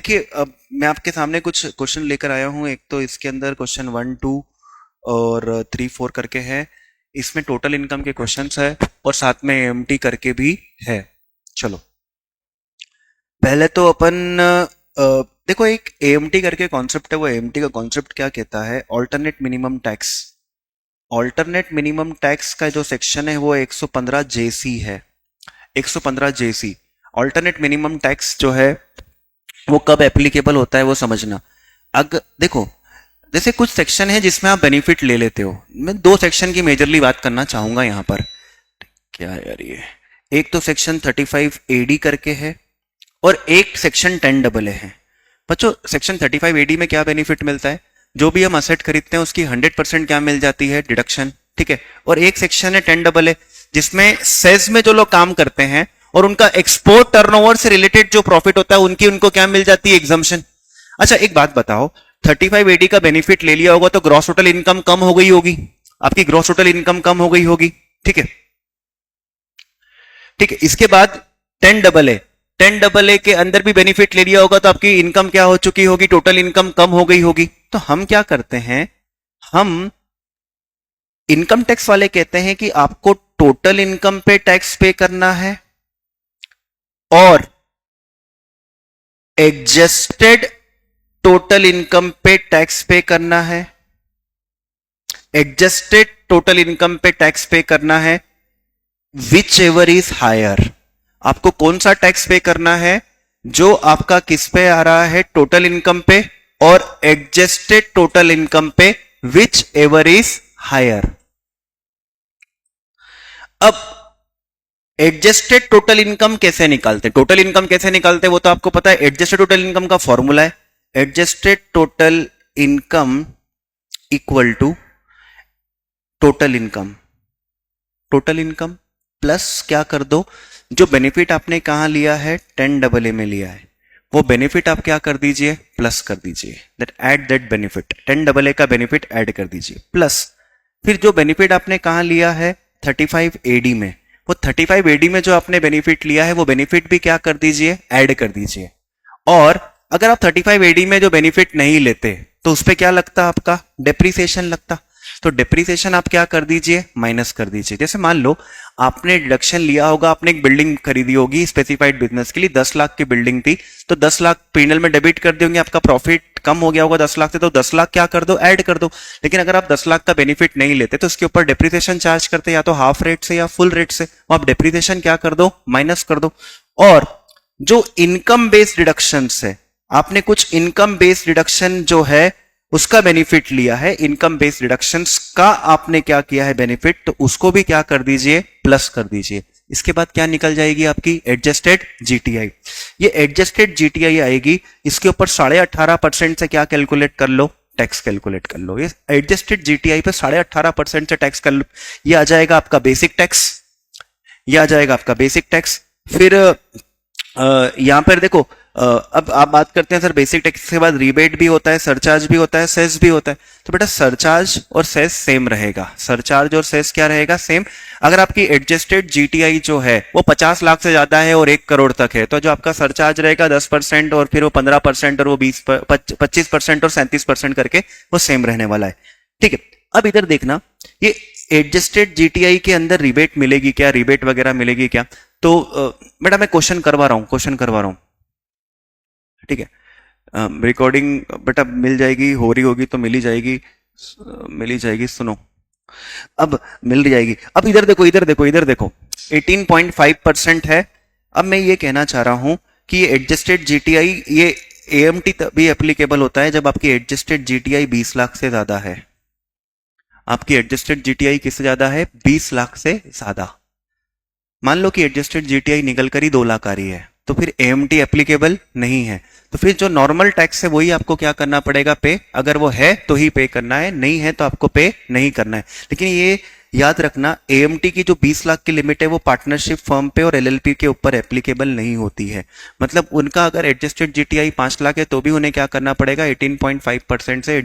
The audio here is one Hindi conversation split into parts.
देखिए, अब मैं आपके सामने कुछ क्वेश्चन लेकर आया हूँ। एक तो इसके अंदर क्वेश्चन 1, 2 और 3, 4 करके है। इसमें टोटल इनकम के क्वेश्चंस है और साथ में एएमटी करके भी है। चलो, पहले तो अपन देखो, एक एएमटी करके कॉन्सेप्ट है। वो एएमटी का कॉन्सेप्ट क्या कहता है? Alternate minimum tax. Alternate minimum tax का जो सेक्शन है वो 115 जेसी है। 115 जेसी ऑल्टरनेट मिनिमम टैक्स जो है वो कब एप्लीकेबल होता है वो समझना। अगर देखो, जैसे कुछ सेक्शन है जिसमें आप बेनिफिट ले लेते हो। मैं दो सेक्शन की मेजरली बात करना चाहूंगा यहाँ पर। क्या है यार ये? एक तो सेक्शन 35 एडी करके है और एक सेक्शन 10 है। बच्चों, सेक्शन 35 एडी में क्या बेनिफिट मिलता है? जो भी हम असेट खरीदते हैं उसकी 100% क्या मिल जाती है? डिडक्शन। ठीक है। और एक सेक्शन है 10 जिसमें सेज में जो लोग काम करते हैं और उनका एक्सपोर्ट टर्नओवर से रिलेटेड जो प्रॉफिट होता है उनको क्या मिल जाती है? एग्जम्पशन। अच्छा, एक बात बताओ, 35 एडी का बेनिफिट ले लिया होगा तो ग्रॉस टोटल इनकम कम हो गई होगी। आपकी ग्रॉस टोटल इनकम कम हो गई होगी। ठीक है, ठीक है। इसके बाद 10 AA के अंदर भी बेनिफिट ले लिया होगा तो आपकी इनकम क्या हो चुकी होगी? टोटल इनकम कम हो गई होगी। तो हम क्या करते हैं, हम इनकम टैक्स वाले कहते हैं कि आपको टोटल इनकम पे टैक्स पे करना है और एडजस्टेड टोटल इनकम पे टैक्स पे करना है। एडजस्टेड टोटल इनकम पे टैक्स पे करना है, विच एवर इज हायर। आपको कौन सा टैक्स पे करना है? जो आपका किस पे आ रहा है? टोटल इनकम पे और एडजस्टेड टोटल इनकम पे, विच एवर इज हायर। अब एडजस्टेड टोटल इनकम कैसे निकालते? टोटल इनकम कैसे निकालते वो तो आपको पता है। एडजस्टेड टोटल इनकम का फॉर्मूला है adjusted total income equal to total income. Total income plus क्या कर दो, जो बेनिफिट आपने कहां लिया है? 10 AA में लिया है, वो बेनिफिट आप क्या कर दीजिए? प्लस कर दीजिए। That add that benefit, 10 AA का बेनिफिट ऐड कर दीजिए प्लस। फिर जो बेनिफिट आपने कहां लिया है? 35 AD में। वो 35 AD में जो आपने बेनिफिट लिया है वो बेनिफिट भी क्या कर दीजिए? ऐड कर दीजिए। और अगर आप 35 AD में जो बेनिफिट नहीं लेते तो उस पर क्या लगता? आपका डेप्रीसिएशन लगता। तो डेप्रीसिएशन आप क्या कर दीजिए? माइनस कर दीजिए। जैसे मान लो आपने डिडक्शन लिया होगा, आपने एक बिल्डिंग खरीदी होगी स्पेसिफाइड बिजनेस के लिए, 10 लाख की बिल्डिंग थी, तो 10 लाख पीएनएल में डेबिट कर देंगे। आपका प्रॉफिट कम हो गया होगा 10 लाख से, तो 10 लाख क्या कर दो? ऐड कर दो। लेकिन अगर आप 10 लाख का बेनिफिट नहीं लेते तो उसके ऊपर डेप्रीसिएशन चार्ज करते, या तो हाफ रेट से या फुल रेट से। आप डेप्रीसिएशन क्या कर दो? माइनस कर दो। और जो इनकम बेस्ड डिडक्शन है, आपने कुछ इनकम बेस्ड डिडक्शन जो है उसका बेनिफिट लिया है, इनकम बेस्ड डिडक्शंस का आपने क्या किया है बेनिफिट, तो उसको भी क्या कर दीजिए? प्लस कर दीजिए। इसके बाद क्या निकल जाएगी? आपकी एडजस्टेड जीटीआई। ये एडजस्टेड जीटीआई आएगी, इसके ऊपर 18.5% से क्या कैलकुलेट कर लो? टैक्स कैलकुलेट कर लो। ये एडजस्टेड जीटीआई पे 18.5% से टैक्स कर लो। ये आ जाएगा आपका बेसिक टैक्स। ये आ जाएगा आपका बेसिक टैक्स। फिर यहां पर देखो, अब आप बात करते हैं सर बेसिक टैक्स के बाद रिबेट भी होता है, सरचार्ज भी होता है, सेस भी होता है। तो बेटा सरचार्ज और सेस सेम रहेगा। सरचार्ज और सेस क्या रहेगा? सेम। अगर आपकी एडजस्टेड जीटीआई जो है वो 50 लाख से ज्यादा है और 1 करोड़ तक है, तो जो आपका सरचार्ज रहेगा 10% और फिर वो 15% और वो 25% और 37% करके वो सेम रहने वाला है। ठीक है। अब इधर देखना, ये एडजस्टेड जीटीआई के अंदर रिबेट मिलेगी क्या? रिबेट वगैरह मिलेगी क्या? तो बेटा मैं क्वेश्चन करवा रहा हूं। ठीक है। रिकॉर्डिंग बेटा मिल जाएगी, हो रही होगी तो मिल ही जाएगी। सुनो, अब मिल जाएगी। अब इधर देखो 18.5% है। अब मैं ये कहना चाह रहा हूं कि ये एडजस्टेड जीटीआई, ये एएमटी तभी एप्लीकेबल होता है जब आपकी एडजस्टेड जीटीआई 20 लाख से ज्यादा है। आपकी एडजस्टेड जीटीआई किससे ज्यादा है? 20 लाख से ज्यादा। मान लो कि एडजस्टेड जीटीआई निकल कर ही 2 लाख आ रही है, तो फिर एएमटी एप्लीकेबल नहीं है। तो फिर जो नॉर्मल टैक्स है वही आपको क्या करना पड़ेगा? पे। अगर वो है तो ही पे करना है, नहीं है तो आपको पे नहीं करना है। लेकिन याद रखना एएमटी की जो 20 लाख की लिमिट है वो पार्टनरशिप फर्म पे और एलएलपी के ऊपर एप्लीकेबल नहीं होती है। मतलब उनका अगर एडजस्टेड जीटीआई 5 लाख है तो भी उन्हें क्या करना पड़ेगा, 18.5% से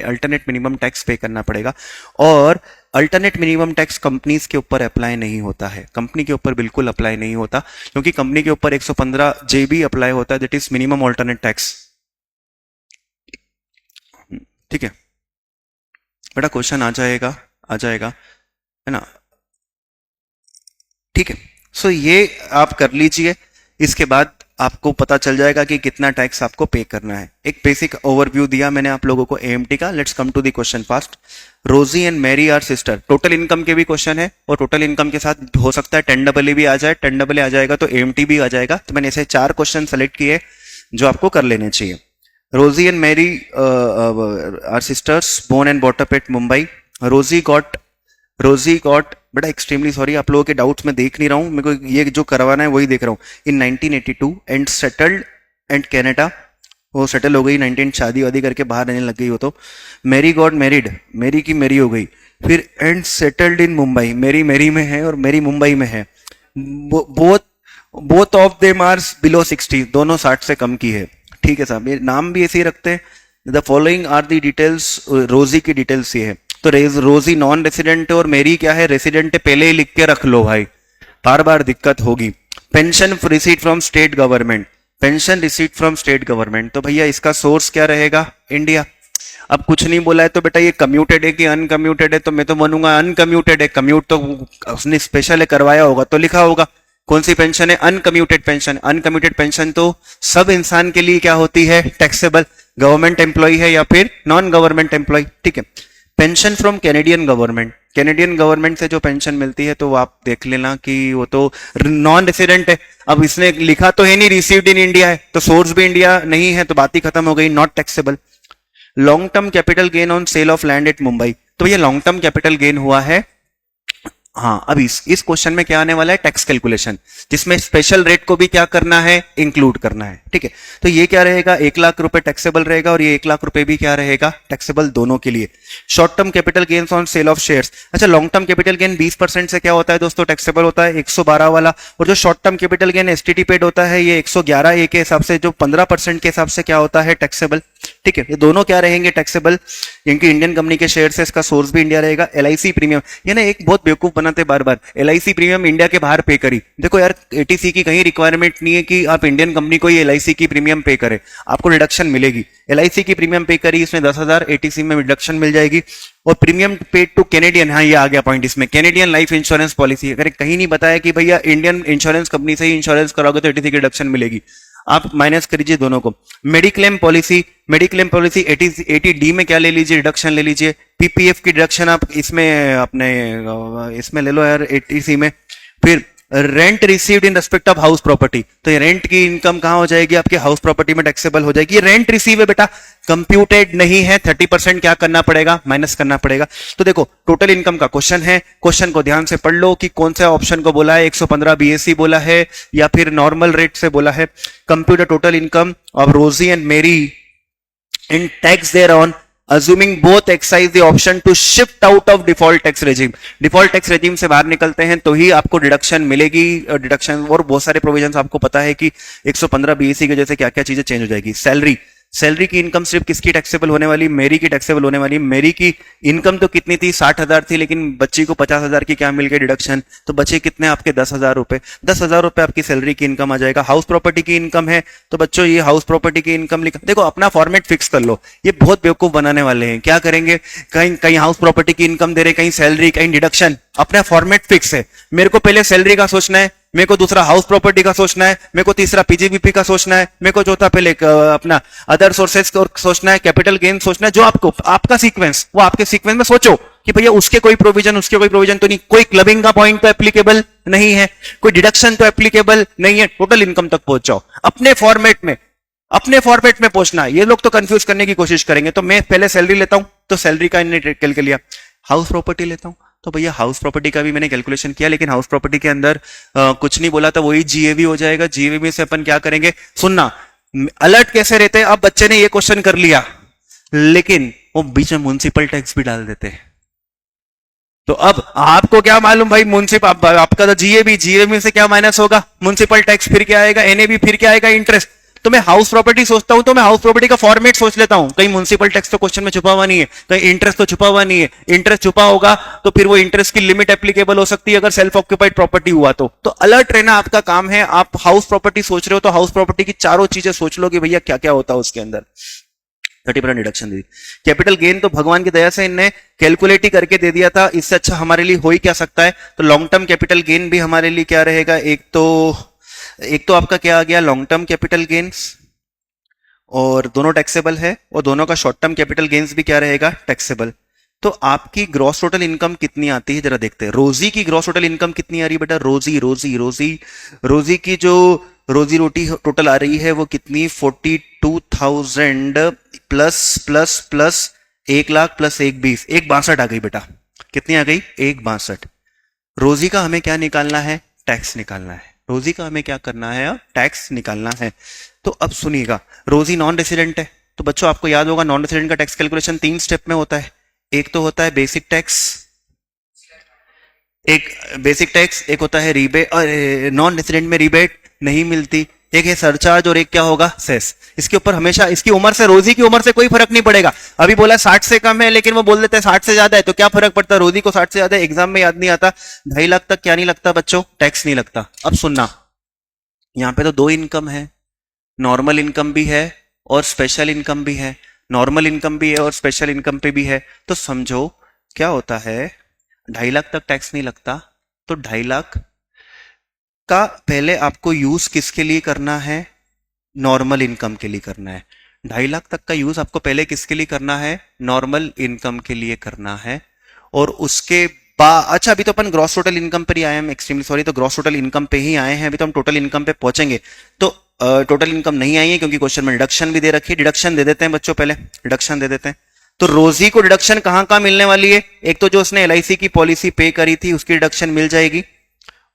अल्टरनेट मिनिमम टैक्स पे करना पड़ेगा। और अल्टरनेट मिनिमम टैक्स कंपनीज के ऊपर अप्लाई नहीं होता है, कंपनी के ऊपर बिल्कुल अप्लाई नहीं होता, क्योंकि कंपनी के ऊपर 115 जेबी अप्लाई होता है, that is minimum alternate tax. ठीक है बेटा, क्वेश्चन आ जाएगा है ना। ठीक है, सो ये आप कर लीजिए, इसके बाद आपको पता चल जाएगा कि कितना टैक्स आपको पे करना है। एक बेसिक ओवरव्यू दिया मैंने आप लोगों को एएमटी का। Let's come to the question fast. Rosy and Mary are sister, total income के भी क्वेश्चन है, और टोटल इनकम के साथ हो सकता है 10AA भी आ जाए, 10AA आ जाएगा तो एएमटी भी आ जाएगा। तो मैंने ऐसे 4 क्वेश्चन सेलेक्ट किए जो आपको कर लेने चाहिए। Rosie and Mary are sisters, born and brought up at Mumbai. Rosie got बड़ा एक्सट्रीमली सॉरी, आप लोगों के डाउट्स मैं देख नहीं रहा हूं, मेरे को ये जो करवाना है वही देख रहा हूं। इन 1982 एंड सेटल्ड एंड कनाडा, वो सेटल हो गई 19, शादी वादी करके बाहर रहने लग गई हो। तो मैरी गॉट मैरिड, मैरी की मैरी हो गई, फिर and settled in Mumbai, Mary Mary में है और मैरी मुंबई में है। Both both of them are below 60, दोनों 60 से कम की है। ठीक है साहब, ये नाम भी ऐसे ही रखते हैं। The following are the details, Rosie की डिटेल्स ये है। तो रोजी नॉन रेसिडेंट है और मेरी क्या है, रेसिडेंट है, पहले ही लिख के रख लो भाई, बार बार दिक्कत होगी। Pension receipt from state government, pension receipt from state government, तो भैया इसका सोर्स क्या रहेगा, इंडिया। अब कुछ नहीं बोला है तो बेटा ये कम्यूटेड है कि अनकम्यूटेड है, तो मैं तो बनूंगा अनकम्यूटेड है। कम्यूट तो उसने स्पेशल करवाया होगा तो लिखा होगा। कौन सी पेंशन है, अनकम्यूटेड पेंशन। अनकम्यूटेड पेंशन तो सब इंसान के लिए क्या होती है, टैक्सेबल, गवर्नमेंट एम्प्लॉय है या फिर नॉन गवर्नमेंट एम्प्लॉय। ठीक है, pension from Canadian government, Canadian government से जो पेंशन मिलती है तो वो आप देख लेना कि वो तो नॉन रेसिडेंट है। अब इसने लिखा तो है नहीं रिसीव्ड इन इंडिया है, तो सोर्स भी इंडिया नहीं है, तो बात ही खत्म हो गई, not taxable. Long term capital gain on sale of land at Mumbai, तो ये लॉन्ग टर्म कैपिटल गेन हुआ है। हाँ, अब इस क्वेश्चन में क्या आने वाला है, टैक्स कैलकुलेशन, जिसमें स्पेशल रेट को भी क्या करना है, इंक्लूड करना है। ठीक है, तो ये क्या रहेगा, 1 लाख रुपए टैक्सेबल रहेगा और ये 1 लाख रुपए भी क्या रहेगा, टैक्सेबल, दोनों के लिए। Short term capital gains on sale of shares, अच्छा लॉन्ग टर्म कैपिटल गेन 20% से क्या होता है दोस्तों, टैक्सेबल होता है 112 वाला, और जो short term capital gain STT paid होता है ये 111A के हिसाब से, जो 15% के हिसाब से क्या होता है, टैक्सेबल। ठीक है, ये दोनों क्या रहेंगे, टैक्सेबल, क्योंकि इंडियन कंपनी के शेयर से इसका सोर्स भी इंडिया रहेगा। एलआईसी प्रीमियम, ये ना एक बहुत बेवकूफ बनाते बार बार, एलआईसी प्रीमियम इंडिया के बाहर पे करी। देखो यार, एटीसी की कहीं रिक्वायरमेंट नहीं है कि आप इंडियन कंपनी को ये एलआईसी की प्रीमियम पे करे, आपको रिडक्शन मिलेगी। एलआईसी की प्रीमियम पे करी, इसमें 10,000, एटीसी में रिडक्शन मिल जाएगी। और प्रीमियम पेड टू कैनेडियन, हाँ ये आ गया पॉइंट इसमें, कैनेडियन लाइफ इंश्योरेंस पॉलिसी, अगर कहीं नहीं बताया कि भैया इंडियन इंश्योरेंस कंपनी से ही इंश्योरेंस कराओगे तो एटीसी की रिडक्शन मिलेगी, आप माइनस करिए दोनों को। Mediclaim policy, mediclaim policy 80D में क्या ले लीजिए, रिडक्शन ले लीजिए। पीपीएफ की रिडक्शन आप इसमें अपने इसमें ले लो यार, 80C में। फिर rent received in respect of house property, तो ये रेंट की इनकम कहां हो जाएगी, आपके हाउस प्रॉपर्टी में टैक्सेबल हो जाएगी। ये रेंट रिसीव है बेटा, कंप्यूटेड नहीं है, 30% क्या करना पड़ेगा, माइनस करना पड़ेगा। तो देखो टोटल इनकम का क्वेश्चन है, क्वेश्चन को ध्यान से पढ़ लो कि कौन सा ऑप्शन को बोला है, 115 बीएससी बोला है या फिर नॉर्मल रेट से बोला है। Computer total income of Rosy and Mary in tax there on assuming both exercise the option to shift out of default tax regime, default tax regime से बाहर निकलते हैं तो ही आपको डिडक्शन मिलेगी। डिडक्शन और बहुत सारे प्रोविजंस आपको पता है कि 115 बीएससी की वजह से क्या क्या चीजें चेंज हो जाएगी। सैलरी, सैलरी की इनकम सिर्फ किसकी टैक्सेबल होने वाली, मेरी की टैक्सेबल होने वाली। मेरी की इनकम तो कितनी थी, 60,000 थी, लेकिन बच्ची को 50,000 की क्या मिल गई, डिडक्शन, तो बचे कितने आपके 10,000 रुपए। 10,000 रुपए आपकी सैलरी की इनकम आ जाएगा। हाउस प्रॉपर्टी की इनकम है तो बच्चों ये हाउस प्रॉपर्टी की इनकम लिखा, देखो अपना फॉर्मेट फिक्स कर लो। ये बहुत बेवकूफ बनाने वाले हैं, क्या करेंगे, कहीं कहीं हाउस प्रॉपर्टी की इनकम दे रहे, कहीं सैलरी, कहीं डिडक्शन, अपना फॉर्मेट फिक्स है। मेरे को पहले सैलरी का सोचना है, मेरे को दूसरा हाउस प्रॉपर्टी का सोचना है, मेरे को तीसरा पीजीबीपी का सोचना है, मेरे को चौथा पहले अपना अदर सोर्सेज का सोचना है, कैपिटल गेन सोचना है। जो आपको आपका सीक्वेंस, वो आपके सीक्वेंस में सोचो कि भैया उसके कोई प्रोविजन, उसके कोई प्रोविजन तो नहीं, कोई क्लबिंग का पॉइंट तो एप्लीकेबल नहीं है, कोई डिडक्शन तो एप्लीकेबल नहीं है, टोटल इनकम तक पहुंच जाओ अपने फॉर्मेट में, अपने फॉर्मेट में पहुंचना। ये लोग तो कंफ्यूज करने की कोशिश करेंगे, तो मैं पहले सैलरी लेता हूं तो सैलरी का इन्हें कैलकुलेट लिया, हाउस प्रॉपर्टी लेता हूं तो भैया हाउस प्रॉपर्टी का भी मैंने कैलकुलेशन किया, लेकिन हाउस प्रॉपर्टी के अंदर कुछ नहीं बोला था, वही जीएवी हो जाएगा। जीएवी से अपन क्या करेंगे, सुनना अलर्ट कैसे रहते हैं। अब बच्चे ने ये क्वेश्चन कर लिया, लेकिन वो बीच में म्युनिसिपल टैक्स भी डाल देते हैं, तो अब आपको क्या मालूम भाई, म्युनिसिपल आपका तो जीए में से क्या माइनस होगा, म्युनिसिपल टैक्स, फिर क्या आएगा एनएबी, फिर क्या आएगा इंटरेस्ट। तो मैं हाउस प्रॉपर्टी सोचता हूं तो मैं हाउस प्रॉपर्टी का फॉर्मेट सोच लेता हूं, कहीं म्युनिसिपल टैक्स तो क्वेश्चन में छुपा हुआ नहीं है, कहीं इंटरेस्ट तो छुपा हुआ नहीं है, इंटरेस्ट छुपा होगा तो फिर वो इंटरेस्ट की लिमिट एप्लीकेबल हो सकती है अगर सेल्फ ऑक्यूपाइड प्रॉपर्टी हुआ तो अलर्ट रहना आपका काम है। आप हाउस प्रॉपर्टी सोच रहे हो तो हाउस प्रॉपर्टी की चारों चीजें सोच लो कि भैया क्या क्या होता है उसके अंदर। 30% डिडक्शन दी। कैपिटल गेन तो भगवान की दया से इनने कैलकुलेट ही करके दे दिया था, इससे अच्छा हमारे लिए हो ही क्या सकता है। तो लॉन्ग टर्म कैपिटल गेन भी हमारे लिए क्या रहेगा, एक तो आपका क्या आ गया लॉन्ग टर्म कैपिटल गेन्स, और दोनों टैक्सेबल है, और दोनों का शॉर्ट टर्म कैपिटल गेन्स भी क्या रहेगा टैक्सेबल। तो आपकी ग्रॉस टोटल इनकम कितनी आती है जरा देखते हैं। रोजी की ग्रॉस टोटल इनकम कितनी आ रही है बेटा, रोजी की जो रोजी रोटी टोटल आ रही है वो कितनी, 42,000 प्लस प्लस प्लस 1,00,000 प्लस 1,20, 1,62 आ गई बेटा। कितनी आ गई, 1,62। रोजी का हमें क्या निकालना है, टैक्स निकालना है। रोजी का हमें क्या करना है, टैक्स निकालना है। तो अब सुनिएगा, रोजी नॉन रेसिडेंट है तो बच्चों आपको याद होगा नॉन रेसिडेंट का टैक्स कैलकुलेशन 3 स्टेप में होता है। एक तो होता है बेसिक टैक्स, एक होता है रिबेट, नॉन रेसिडेंट में रिबेट नहीं मिलती, एक है सरचार्ज, और एक क्या होगा सेस। इसके ऊपर हमेशा इसकी उम्र से, रोजी की उम्र से कोई फर्क नहीं पड़ेगा। अभी बोला 60 से कम है लेकिन वो बोल देते हैं 60 से ज्यादा है, तो क्या फर्क पड़ता है, रोजी को 60 से ज्यादा एग्जाम में याद नहीं आता। 2.5 लाख तक क्या नहीं लगता बच्चों, टैक्स नहीं लगता। अब सुनना, यहां पे तो 2 इनकम है, नॉर्मल इनकम भी है और स्पेशल इनकम भी है, नॉर्मल इनकम भी है और स्पेशल इनकम पे भी है। तो समझो क्या होता है, 2.5 लाख तक टैक्स नहीं लगता, तो 2.5 लाख का पहले आपको यूज किसके लिए करना है, नॉर्मल इनकम के लिए करना है। 2.5 लाख तक का यूज आपको पहले किसके लिए करना है, नॉर्मल इनकम के लिए करना है। और उसके बाद अच्छा, अभी तो अपन ग्रॉस टोटल इनकम पर ही आए हैं, एक्सट्रीमली सॉरी, तो ग्रॉस टोटल इनकम पे ही आए हैं, अभी तो हम टोटल इनकम पे पहुंचेंगे। तो टोटल इनकम नहीं आई है क्योंकि क्वेश्चन में डिडक्शन भी दे रखी है। डिडक्शन दे देते हैं बच्चों, पहले डिडक्शन दे देते हैं। तो रोजी को डिडक्शन कहां कहां मिलने वाली है, एक तो जो उसने एलआईसी की पॉलिसी पे करी थी उसकी डिडक्शन मिल जाएगी,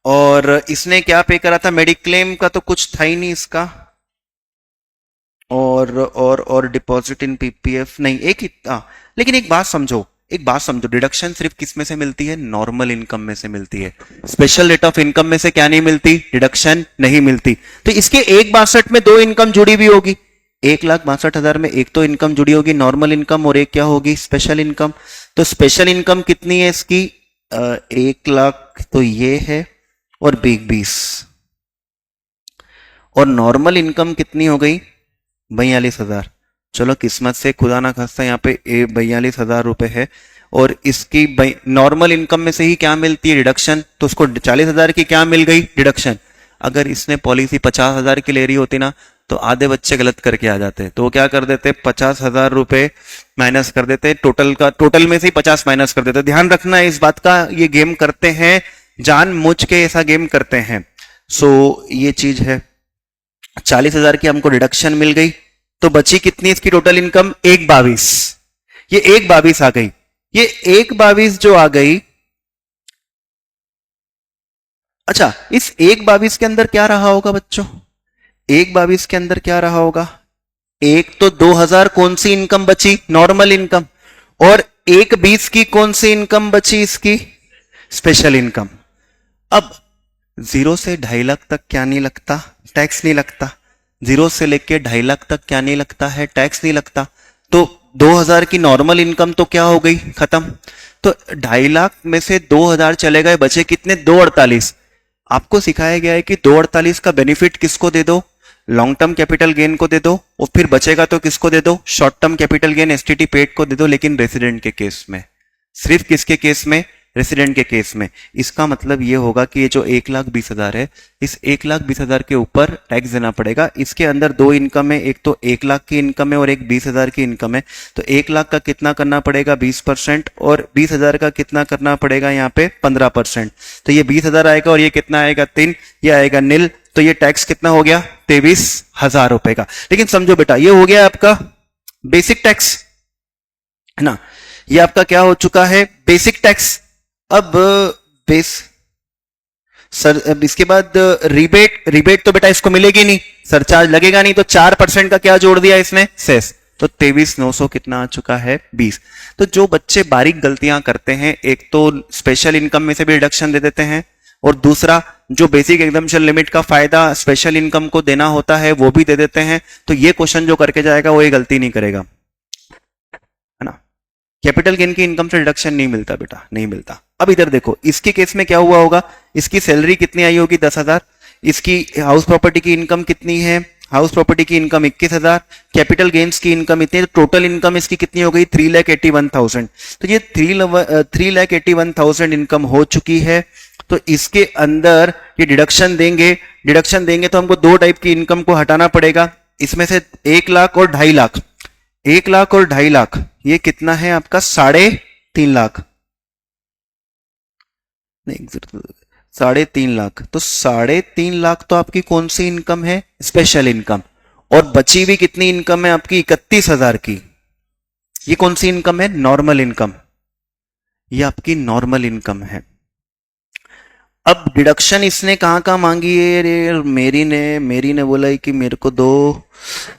और इसने क्या पे करा था, मेडिक्लेम का तो कुछ था ही नहीं इसका, और डिपॉजिट इन पीपीएफ नहीं, एक ही लेकिन एक बात समझो, डिडक्शन सिर्फ किस में से मिलती है, नॉर्मल इनकम में से मिलती है। स्पेशल रेट ऑफ इनकम में से क्या नहीं मिलती, डिडक्शन नहीं मिलती। तो इसके 1,62 में 2 इनकम जुड़ी हुई होगी, 1,62,000 में एक तो इनकम जुड़ी होगी नॉर्मल इनकम, और एक क्या होगी स्पेशल इनकम। तो स्पेशल इनकम कितनी है इसकी, 1 लाख तो ये है और बिग 20, और नॉर्मल इनकम कितनी हो गई, 42,000। चलो किस्मत से खुदा ना खास्ता यहाँ पे 42,000 रुपए है, और इसकी नॉर्मल इनकम में से ही क्या मिलती है, डिडक्शन। तो उसको 40,000 की क्या मिल गई, डिडक्शन। अगर इसने पॉलिसी 50,000 की ले रही होती ना तो आधे बच्चे गलत करके आ जाते, तो वो क्या कर देते, 50,000 रुपए माइनस कर देते, टोटल में से ही 50 माइनस कर देते। ध्यान रखना इस बात का, ये गेम करते हैं जानबूझ के, ऐसा गेम करते हैं। सो ये चीज है, 40,000 की हमको डिडक्शन मिल गई, तो बची कितनी इसकी टोटल इनकम, 1,22। ये 1,22 आ गई, ये 1,22 जो आ गई। अच्छा, इस 1,22 के अंदर क्या रहा होगा बच्चों, 1,22 के अंदर क्या रहा होगा, एक तो 2,000 कौन सी इनकम बची, नॉर्मल इनकम, और 1,20 की कौन सी इनकम बची, इसकी स्पेशल इनकम। अब 0 से 2.5 लाख तक क्या नहीं लगता, टैक्स नहीं लगता। 0 से लेके 2.5 लाख तक क्या नहीं लगता है, टैक्स नहीं लगता। तो 2,000 की नॉर्मल इनकम तो क्या हो गई, खत्म। तो 2.5 लाख में से 2,000 चले गए, बचे कितने, 2,48। आपको सिखाया गया है कि 2,48 का बेनिफिट किसको दे दो, लॉन्ग टर्म कैपिटल गेन को दे दो, और फिर बचेगा तो किसको दे दो, short term capital gain STT paid को दे दो, लेकिन रेसिडेंट के केस में, सिर्फ किसके केस में, रेसिडेंट के केस में। इसका मतलब ये होगा कि ये जो 1,20,000 है, इस 1,20,000 के ऊपर टैक्स देना पड़ेगा। इसके अंदर 2 इनकम है, एक तो 1 लाख की इनकम है और एक 20,000 की इनकम है। तो 1 लाख का कितना करना पड़ेगा, 20%, और 20,000 का कितना करना पड़ेगा यहाँ पे, 15%। तो ये 20,000 आएगा, और ये कितना आएगा, 3, ये आएगा निल। तो ये टैक्स कितना हो गया, 23,000 रुपए का। लेकिन समझो बेटा, ये हो गया आपका बेसिक टैक्स, है ना, ये आपका क्या हो चुका है, बेसिक टैक्स। अब अब इसके बाद रिबेट तो बेटा इसको मिलेगी नहीं, सरचार्ज लगेगा नहीं, तो 4% का क्या जोड़ दिया इसने, सेस। तो 23,900 कितना आ चुका है 20। तो जो बच्चे बारीक गलतियां करते हैं, एक तो स्पेशल इनकम में से भी रिडक्शन दे देते हैं, और दूसरा जो बेसिक एग्जाम्पशन लिमिट का फायदा स्पेशल इनकम को देना होता है वो भी दे देते हैं, तो ये क्वेश्चन जो करके जाएगा वो ये गलती नहीं करेगा, है ना। कैपिटल गेन की इनकम से रिडक्शन नहीं मिलता बेटा, नहीं मिलता। अब इधर देखो, इसके केस में क्या हुआ होगा, इसकी सैलरी कितनी आई होगी 10,000, इसकी हाउस प्रॉपर्टी की इनकम कितनी है, हाउस प्रॉपर्टी की इनकम 21,000, कैपिटल गेन्स की इनकम इतनी, तो टोटल इनकम इसकी कितनी हो गई 3,81,000। तो ये 3,81,000 इनकम हो चुकी है। तो इसके अंदर ये डिडक्शन देंगे तो हमको दो टाइप की इनकम को हटाना पड़ेगा, इसमें से 1 लाख और 2.5 लाख। 1 लाख और 2.5 लाख ये कितना है आपका 3.5 लाख, नहीं 3.5 लाख। तो 3.5 लाख तो आपकी कौन सी इनकम है, स्पेशल इनकम, और बची हुई कितनी इनकम है आपकी 31,000 की, ये कौन सी इनकम है, नॉर्मल इनकम, ये आपकी नॉर्मल इनकम है। अब डिडक्शन इसने कहां मांगी है, रे मेरी ने बोला है कि मेरे को दो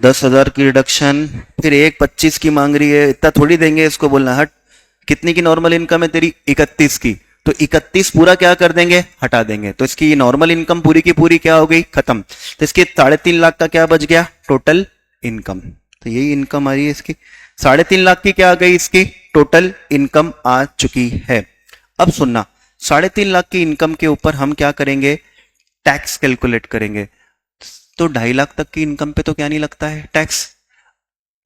10,000 की डिडक्शन, फिर 1,25 की मांग रही है, इतना थोड़ी देंगे इसको, बोलना हट, कितनी की नॉर्मल इनकम है तेरी 31 की, तो 31 पूरा क्या कर देंगे, हटा देंगे, तो इसकी नॉर्मल इनकम पूरी की पूरी क्या हो गई, खत्म। तो इसके 3.5 लाख का क्या बच गया, टोटल इनकम। तो यही इनकम आ रही है इसकी, 3.5 लाख की क्या आ गई, इसकी टोटल इनकम आ चुकी है। अब सुनना, 3.5 लाख की इनकम के ऊपर हम क्या करेंगे, टैक्स कैलकुलेट करेंगे। तो 2.5 लाख तक की इनकम पे तो क्या नहीं लगता है टैक्स,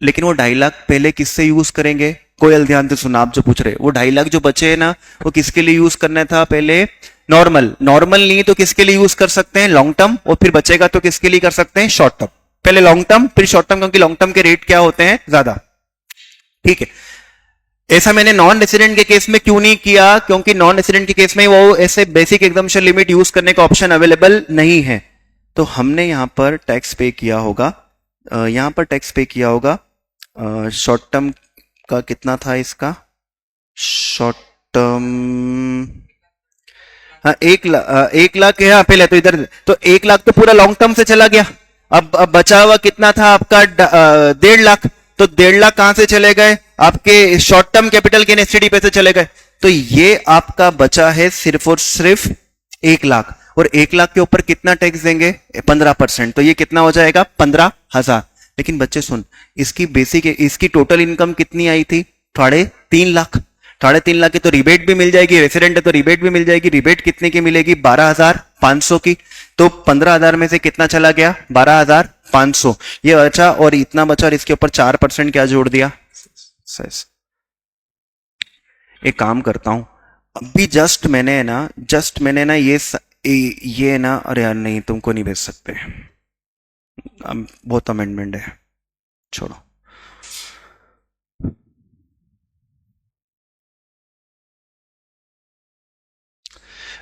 लेकिन वो 2.5 लाख पहले किससे यूज करेंगे, कोयल ध्यान से सुना, आप जो पूछ रहे, वो 2.5 लाख जो बचे है ना, वो किसके लिए यूज करना था, पहले नॉर्मल नहीं तो किसके लिए यूज कर सकते हैं, लॉन्ग टर्म, और फिर बचेगा तो किसके लिए कर सकते हैं, शॉर्ट टर्म। पहले लॉन्ग टर्म फिर शॉर्ट टर्म, क्योंकि लॉन्ग टर्म के रेट क्या होते हैं, ज्यादा, ठीक है। ऐसा मैंने नॉन रेसिडेंट के केस में क्यों नहीं किया, क्योंकि नॉन रेसिडेंट के केस में वो ऐसे बेसिक एग्जम्पशन लिमिट यूज करने का ऑप्शन अवेलेबल नहीं है। तो हमने यहां पर टैक्स पे किया होगा, शॉर्ट टर्म का कितना था इसका, शॉर्ट टर्म, हाँ 1 लाख है, हाँ पहले तो इधर, तो 1 लाख तो पूरा लॉन्ग टर्म से चला गया। अब बचा हुआ कितना था आपका 1.5 लाख, तो 1.5 लाख कहां से चले गए, आपके short term capital gain STD पे से चले गए। तो ये आपका बचा है सिर्फ और सिर्फ 1 लाख, और 1 लाख के ऊपर कितना टैक्स देंगे, 15%, तो ये कितना हो जाएगा 15,000। लेकिन बच्चे सुन, इसकी टोटल इनकम कितनी आई थी, 3.5 लाख। 3.5 लाख की तो रिबेट भी मिल जाएगी, रेसिडेंट है तो रिबेट भी मिल जाएगी। रिबेट कितने की मिलेगी, 12,500 की। तो 15,000 में से कितना चला गया, 12,500 ये बचा, और इतना बचा, और इसके ऊपर 4% क्या जोड़ दिया। एक काम करता हूं, अभी जस्ट मैंने ना ये ना, अरे यार नहीं, तुमको नहीं भेज सकते, बहुत अमेंडमेंट है, छोड़ो।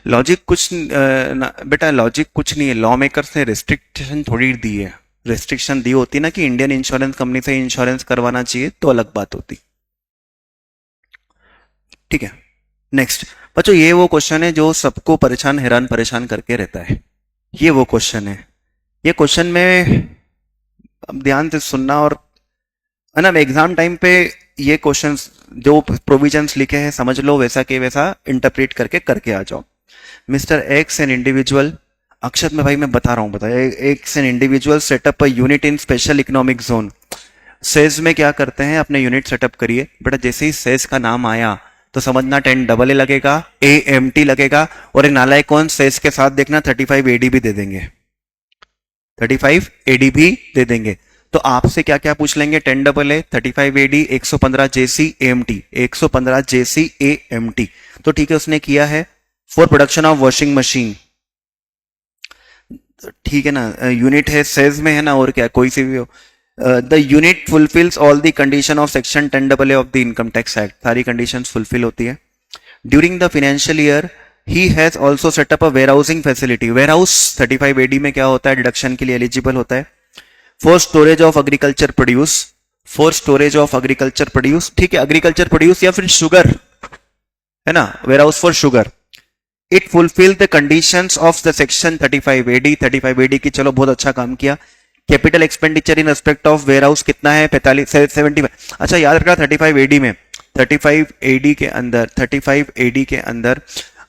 लॉजिक कुछ बेटा, लॉजिक कुछ नहीं है, लॉ मेकर्स ने रेस्ट्रिक्शन थोड़ी दी है। रेस्ट्रिक्शन दी होती ना कि इंडियन इंश्योरेंस कंपनी से इंश्योरेंस करवाना चाहिए, तो अलग बात होती, ठीक है। नेक्स्ट बच्चों, ये वो क्वेश्चन है जो सबको हैरान परेशान करके रहता है। ये वो क्वेश्चन है, ये क्वेश्चन में अब ध्यान से सुनना, और है ना, एग्जाम टाइम पे ये क्वेश्चंस जो प्रोविजंस लिखे हैं समझ लो, वैसा के वैसा इंटरप्रेट करके आ जाओ। मिस्टर एक्स एन इंडिविजुअल, अक्षत में भाई मैं बता रहा हूं, बताइए, x an individual setup a unit in special economic zone. Says में क्या करते हैं, अपने यूनिट सेटअप करिए बेटा। जैसे ही सेज का नाम आया तो समझना 10 AA लगेगा, AMT लगेगा, और एक नालायक कौन, सेज के साथ देखना 35 AD भी दे देंगे, 35 AD भी दे देंगे। तो आपसे क्या क्या पूछ लेंगे, 10 AA, 35 AD, 115 JC AMT, 115 JC AMT। तो ठीक है, उसने किया है for production of washing machine, ठीक है ना, यूनिट है सेज में, है ना, और क्या कोई सी भी हो। The unit fulfils all the condition of section 10 AA of the income tax act, सारी कंडीशन फुलफिल होती है। During the financial year he has also set up a warehousing facility. Warehouse 35 AD में क्या होता है, डिडक्शन के लिए एलिजिबल होता है। For storage of agriculture produce, for storage of agriculture produce, ठीक है, एग्रीकल्चर प्रोड्यूस या फिर शुगर, है ना, warehouse for sugar. It fulfil the conditions of the section 35 AD। 35 AD की, चलो बहुत अच्छा काम किया। Capital expenditure in respect of warehouse कितना है 75। अच्छा याद रखना 35 एडी में 35 एडी के अंदर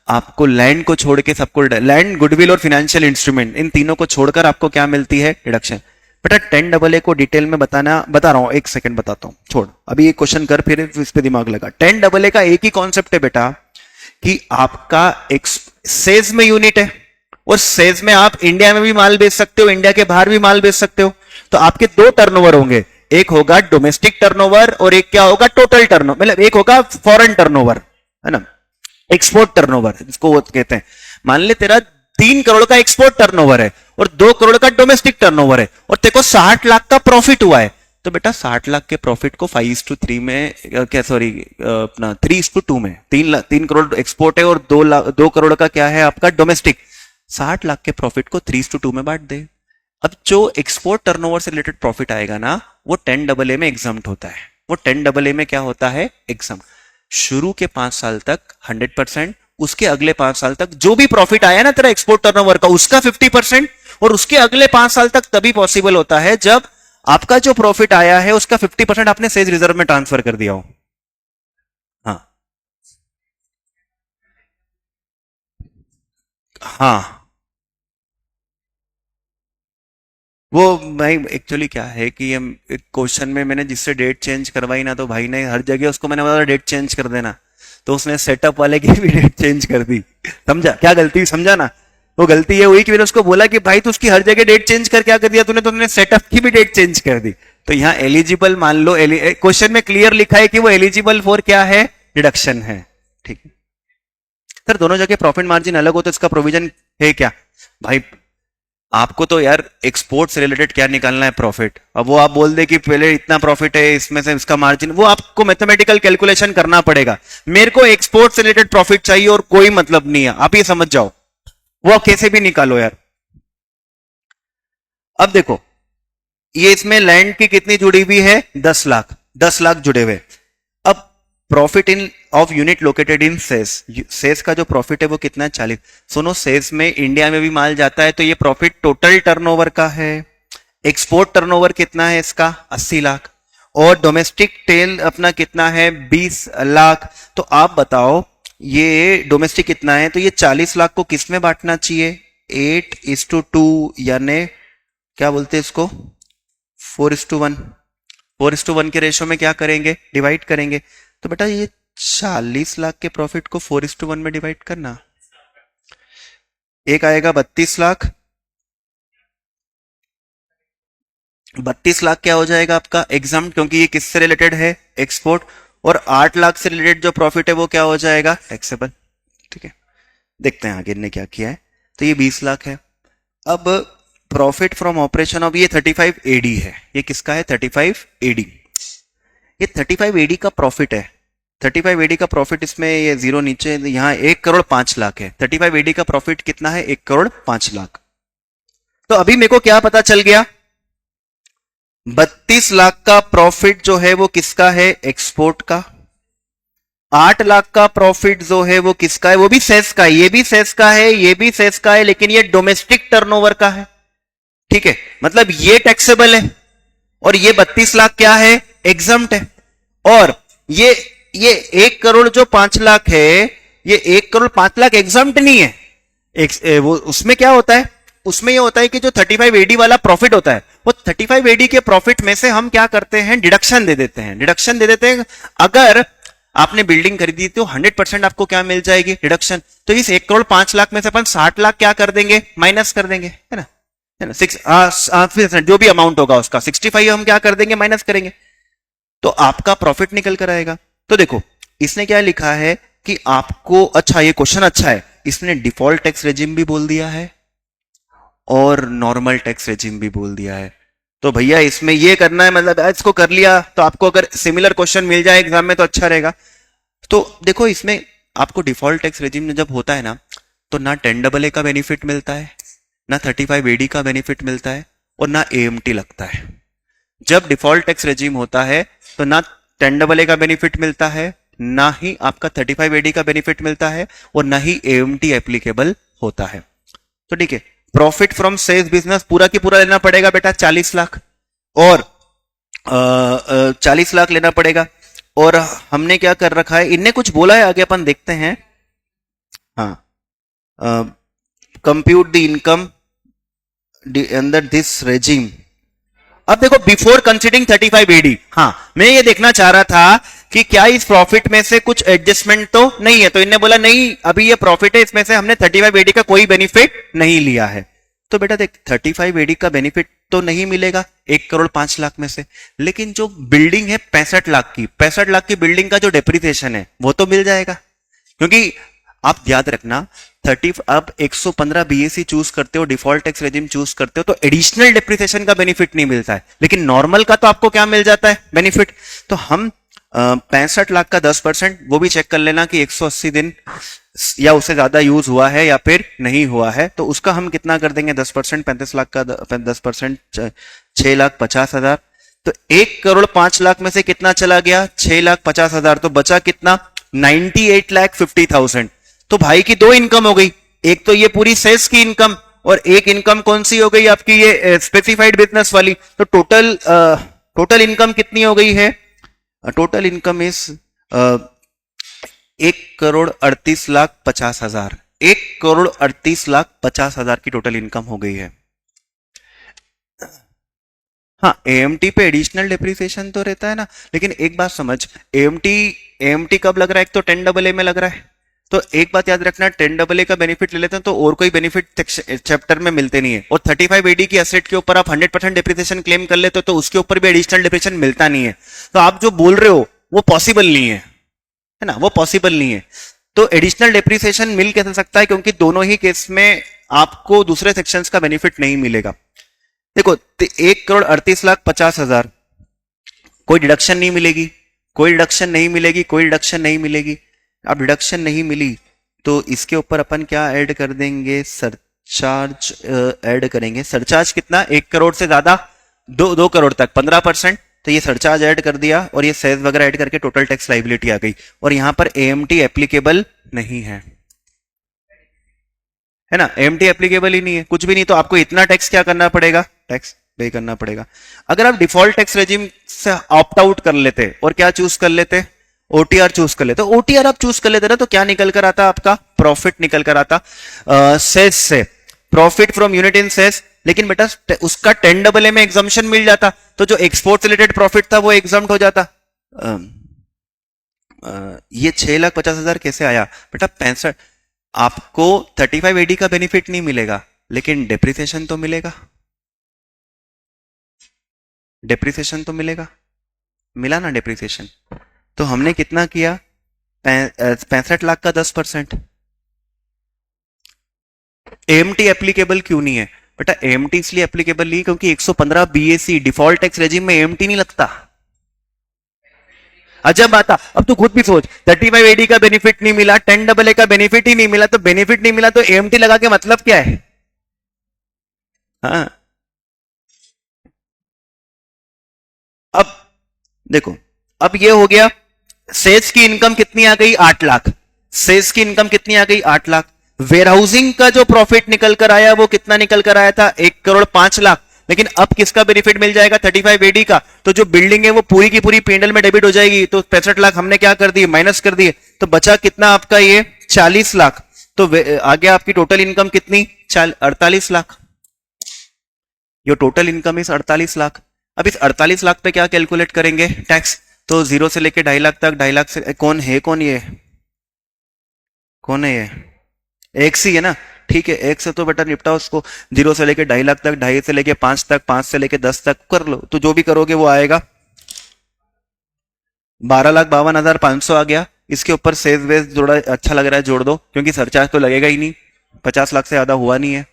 आपको लैंड को छोड़ के सबको लैंड गुडविल और फाइनेंशियल इंस्ट्रूमेंट इन तीनों को छोड़कर आपको क्या मिलती है डिडक्शन। बेटा 10AA को डिटेल में बता रहा हूं, एक सेकंड बताता हूं, छोड़ अभी ये क्वेश्चन कर फिर इस पे दिमाग लगा। 10AA का एक ही कॉन्सेप्ट है बेटा कि आपका एक सेज में यूनिट है और सेज में आप इंडिया में भी माल बेच सकते हो, इंडिया के बाहर भी माल बेच सकते हो। तो आपके दो टर्नओवर होंगे, एक होगा डोमेस्टिक टर्नओवर और एक क्या होगा टोटल टर्नओवर, मतलब एक होगा फॉरेन टर्नओवर है ना, एक्सपोर्ट टर्नओवर जिसको वो कहते हैं। मान ले तेरा 3 करोड़ का एक्सपोर्ट टर्नओवर है और 2 करोड़ का डोमेस्टिक टर्नओवर है और तेरे को 60 लाख का प्रॉफिट हुआ है, तो बेटा 60 लाख के प्रॉफिट को 5:3 में क्या सॉरी अपना 3:2 में 3 करोड़ एक्सपोर्ट है और 2 करोड़ का क्या है आपका डोमेस्टिक, 60 लाख के प्रॉफिट को 3:2 में बांट दे। अब जो एक्सपोर्ट टर्नओवर से रिलेटेड प्रॉफिट आएगा ना वो 10AA में एग्जम्प्ट होता है। वो 10AA में क्या होता है एग्जम्प्ट। शुरू के 5 साल तक 100%, उसके अगले 5 साल तक जो भी प्रॉफिट आया ना तेरा एक्सपोर्ट टर्नओवर का उसका 50%, और उसके अगले 5 साल तक तभी पॉसिबल होता है जब आपका जो प्रॉफिट आया है उसका 50% आपने सेज रिजर्व में ट्रांसफर कर दिया हो। हाँ हाँ वो भाई एक्चुअली क्या है कि ये क्वेश्चन में मैंने जिससे डेट चेंज करवाई ना तो भाई ने हर जगह उसको मैंने बोला डेट चेंज कर देना, तो उसने सेटअप वाले की भी डेट चेंज कर दी। समझा क्या गलती, समझा ना। वो गलती ये हुई कि मैंने उसको बोला कि भाई तू उसकी हर जगह डेट चेंज कर क्या कर दिया तूने, तो तुमने सेटअप की भी डेट चेंज कर दी। तो यहाँ एलिजिबल मान लो क्वेश्चन में क्लियर लिखा है कि वो एलिजिबल फॉर क्या है डिडक्शन है। ठीक है सर, दोनों जगह प्रॉफिट मार्जिन अलग हो तो इसका प्रोविजन है क्या भाई। आपको तो यार एक्सपोर्ट से रिलेटेड क्या निकालना है प्रॉफिट, अब वो आप बोल दे कि पहले इतना प्रॉफिट है इसमें से इसका मार्जिन, वो आपको मैथमेटिकल कैलकुलेशन करना पड़ेगा। मेरे को एक्सपोर्ट से रिलेटेड प्रॉफिट चाहिए और कोई मतलब नहीं है, आप ये समझ जाओ, वो आप कैसे भी निकालो यार। अब देखो ये इसमें लैंड की कितनी जुड़ी हुई है 10 लाख, 10 लाख जुड़े हुए। अब profit in of unit located in SEZ, SEZ का जो प्रॉफिट है वो कितना है 40। सुनो सेस में इंडिया में भी माल जाता है तो ये प्रॉफिट टोटल टर्नओवर का है। एक्सपोर्ट टर्नओवर कितना है इसका 80 लाख और डोमेस्टिक टेल अपना कितना है 20 लाख। तो आप बताओ ये डोमेस्टिक कितना है, तो ये 40 लाख को किस में बांटना चाहिए 8:2 यानी क्या बोलते हैं इसको 4:1, 4:1 के रेशो में क्या करेंगे डिवाइड करेंगे। तो बेटा ये 40 लाख के प्रॉफिट को 4:1 में डिवाइड करना, एक आएगा 32 लाख, 32 लाख क्या हो जाएगा आपका एग्जाम, क्योंकि ये किससे रिलेटेड है एक्सपोर्ट, और 8 लाख से रिलेटेड जो प्रॉफिट है वो क्या हो जाएगा टैक्सेबल। ठीक है देखते हैं आगे ने क्या किया है, तो ये 20 लाख है। अब प्रॉफिट फ्रॉम ऑपरेशन ऑफ ये 35 एडी है, ये किसका है 35 एडी, ये 35 एडी का प्रॉफिट है। 35 एडी का प्रॉफिट इसमें ये जीरो नीचे यहां 1 करोड़ 5 लाख है। 35 एडी का प्रॉफिट कितना है 1 करोड़ 5 लाख। तो अभी मेरे को क्या पता चल गया 32 लाख का प्रॉफिट जो है वो किसका है एक्सपोर्ट का, 8 लाख का प्रॉफिट जो है वो किसका है वो भी सेस का है, ये भी सेस का है, ये भी सेस का है, लेकिन ये डोमेस्टिक टर्नओवर का है। ठीक है मतलब ये टैक्सेबल है और ये 32 लाख क्या है एग्जम्प्ट है। और ये 1 करोड़ जो 5 लाख है, ये 1 करोड़ 5 लाख एग्जम्प्ट नहीं है। वो उसमें क्या होता है, उसमें ये होता है कि जो 35 एडी वाला प्रॉफिट होता है वो 35 एडी के प्रॉफिट में से हम क्या करते हैं डिडक्शन दे देते हैं, डिडक्शन दे देते हैं। अगर आपने बिल्डिंग खरीदी तो 100% आपको क्या मिल जाएगी डिडक्शन। तो इस 1 करोड़ 5 लाख में से अपन 60 लाख क्या कर देंगे माइनस कर देंगे, है ना 6% जो भी अमाउंट होगा उसका 65 हम क्या कर देंगे माइनस करेंगे, तो आपका प्रॉफिट निकल कर आएगा। तो देखो इसने क्या लिखा है कि आपको, अच्छा ये क्वेश्चन अच्छा है, इसने डिफॉल्ट टैक्स रेजिम भी बोल दिया है और नॉर्मल टैक्स रेजिम भी बोल दिया है। तो भैया इसमें ये करना है, मतलब इसको कर लिया तो आपको अगर सिमिलर क्वेश्चन मिल जाए एग्जाम में तो अच्छा रहेगा। तो देखो इसमें आपको डिफॉल्ट टैक्स रेजिम जब होता है ना तो ना 10AA का बेनिफिट मिलता है, ना 35 एडी का बेनिफिट मिलता है और ना एएमटी लगता है। जब डिफॉल्ट टैक्स रेजिम होता है तो ना 10AA का बेनिफिट मिलता है, ना ही आपका 35 एडी का बेनिफिट मिलता है और ना ही एएमटी एप्लीकेबल होता है। तो ठीक है प्रॉफिट फ्रॉम सेल्स बिजनेस पूरा की पूरा लेना पड़ेगा बेटा 40 लाख, और 40 लाख लेना पड़ेगा। और हमने क्या कर रखा है, इनने कुछ बोला है आगे, अपन देखते हैं। हाँ, compute the income under this regime. अब देखो, बिफोर कंसिडरिंग 35 एडी, हाँ मैं ये देखना चाह रहा था कि क्या इस प्रॉफिट में से कुछ एडजस्टमेंट तो नहीं है, तो इनने बोला नहीं, अभी ये प्रॉफिट है, इसमें से हमने 35 एडी का कोई बेनिफिट नहीं लिया है। तो बेटा देख, 35 एडी का बेनिफिट तो नहीं मिलेगा 1,05,00,000 में से, लेकिन जो बिल्डिंग है 65 लाख की, 65 लाख की बिल्डिंग का जो डेप्रिसिएशन है वो तो मिल जाएगा। क्योंकि आप याद रखना, 30 आप 115 बीएसी चूज करते हो, डिफॉल्ट टैक्स रेजिम चूज करते हो, तो एडिशनल डेप्रिसिएशन का बेनिफिट नहीं मिलता है, लेकिन नॉर्मल का तो आपको क्या मिल जाता है बेनिफिट। तो हम 65 लाख का 10%, वो भी चेक कर लेना कि 180 दिन या उससे ज्यादा यूज हुआ है या फिर नहीं हुआ है, तो उसका हम कितना कर देंगे 10%, 35 लाख का 10%, 6,50,000। तो 1,05,00,000 में से कितना चला गया, 6,50,000, तो बचा कितना 98,50,000। तो भाई की दो इनकम हो गई, एक तो ये पूरी सेल्स की इनकम, और एक इनकम कौन सी हो गई आपकी, ये स्पेसिफाइड बिजनेस वाली। तो टोटल इनकम कितनी हो गई है, टोटल इनकम इज 1,38,50,000, 1,38,50,000 की टोटल इनकम हो गई है। हाँ, एएमटी पे एडिशनल डेप्रिसिएशन तो रहता है ना, लेकिन एक बात समझ, एएमटी कब लग रहा है, एक तो 10AA में लग रहा है, तो एक बात याद रखना, 10AA का बेनिफिट ले लेते हैं तो और कोई बेनिफिट चैप्टर में मिलते नहीं है, और 35 एडी की एसेट के ऊपर आप 100% डेप्रिसिएशन क्लेम कर लेते हो तो उसके ऊपर भी एडिशनल डेप्रिसिएशन मिलता नहीं है। तो आप जो बोल रहे हो वो पॉसिबल नहीं है ना, वो पॉसिबल नहीं है। तो एडिशनल डेप्रिसिएशन मिल कैसे सकता है, क्योंकि दोनों ही केस में आपको दूसरे सेक्शंस का बेनिफिट नहीं मिलेगा। देखो, 1,38,50,000, कोई डिडक्शन नहीं मिलेगी, कोई डिडक्शन नहीं मिलेगी, कोई डिडक्शन नहीं मिलेगी। अब डिडक्शन नहीं मिली तो इसके ऊपर अपन क्या ऐड कर देंगे, सरचार्ज ऐड करेंगे। सरचार्ज कितना, 1 करोड़ से ज्यादा 2 करोड़ तक 15%, तो ये सरचार्ज ऐड कर दिया, और ये सेस वगैरह ऐड करके टोटल टैक्स लाइबिलिटी आ गई। और यहां पर एएमटी एप्लीकेबल नहीं है ना, एएमटी एप्लीकेबल ही नहीं है, कुछ भी नहीं, तो आपको इतना टैक्स क्या करना पड़ेगा, टैक्स पे करना पड़ेगा। अगर आप डिफॉल्ट टैक्स रेजिम से ऑप्ट आउट कर लेते और क्या चूज कर लेते, ओटीआर चूज कर लेते, ओटीआर आप चूज कर लेते ना, तो क्या निकल कर आता, आपका प्रॉफिट निकल कर आता सेस से, profit from unit in SEZ. लेकिन बेटा उसका 10AA में एग्जम्पशन मिल जाता, तो जो एक्सपोर्ट रिलेटेड प्रॉफिट था वो एग्जम्प्ट हो जाता। ये 6,50,000 कैसे आया बेटा, 65, आपको 35 एडी का बेनिफिट नहीं मिलेगा, लेकिन डेप्रिसिएशन तो मिलेगा, डेप्रिसिएशन तो मिलेगा, मिला ना डेप्रिसिएशन। तो हमने कितना किया, 65 लाख का 10%। एएमटी एप्लीकेबल क्यों नहीं है बेटा, एएमटी इसलिए एप्लीकेबल नहीं क्योंकि 115 बीएसी डिफॉल्ट टैक्स रेजिम में एएमटी नहीं लगता। अजब बात, अब तू खुद भी सोच, 35 एडी का बेनिफिट नहीं मिला, 10AA का बेनिफिट ही नहीं मिला, तो बेनिफिट नहीं मिला तो एएमटी लगा के मतलब क्या है। हाँ, अब देखो, अब ये हो गया, सेल्स की इनकम कितनी आ गई, 8 लाख, सेल्स की इनकम कितनी आ गई, 8 लाख। वेयरहाउसिंग का जो प्रॉफिट निकल कर आया वो कितना निकल कर आया था, 1,05,00,000। लेकिन अब किसका बेनिफिट मिल जाएगा, 35 एडी का। तो जो बिल्डिंग है वो पूरी की पूरी P&L में डेबिट हो जाएगी, तो 65 लाख हमने क्या कर दिए, माइनस कर दिए, तो बचा कितना आपका ये 40 लाख। तो आगे आपकी टोटल इनकम कितनी, 48 lakh. Your total income is 48 lakh. अब इस 48 लाख पे क्या कैलकुलेट करेंगे टैक्स, तो 0 से लेके 2.5 लाख तक, 2.5 लाख से कौन है, कौन ये कौन है, ये एक्स ही है ना, ठीक है, एक्स से तो बेटा निपटा उसको। 0 से लेके 2.5 लाख तक, 2.5 से लेके 5 तक, 5 से लेके 10 तक कर लो, तो जो भी करोगे वो आएगा 12,52,500 आ गया। इसके ऊपर सेज वेज जोड़ा, अच्छा लग रहा है जोड़ दो, क्योंकि सरचार्ज तो लगेगा ही नहीं, 50 लाख से ज्यादा हुआ नहीं है।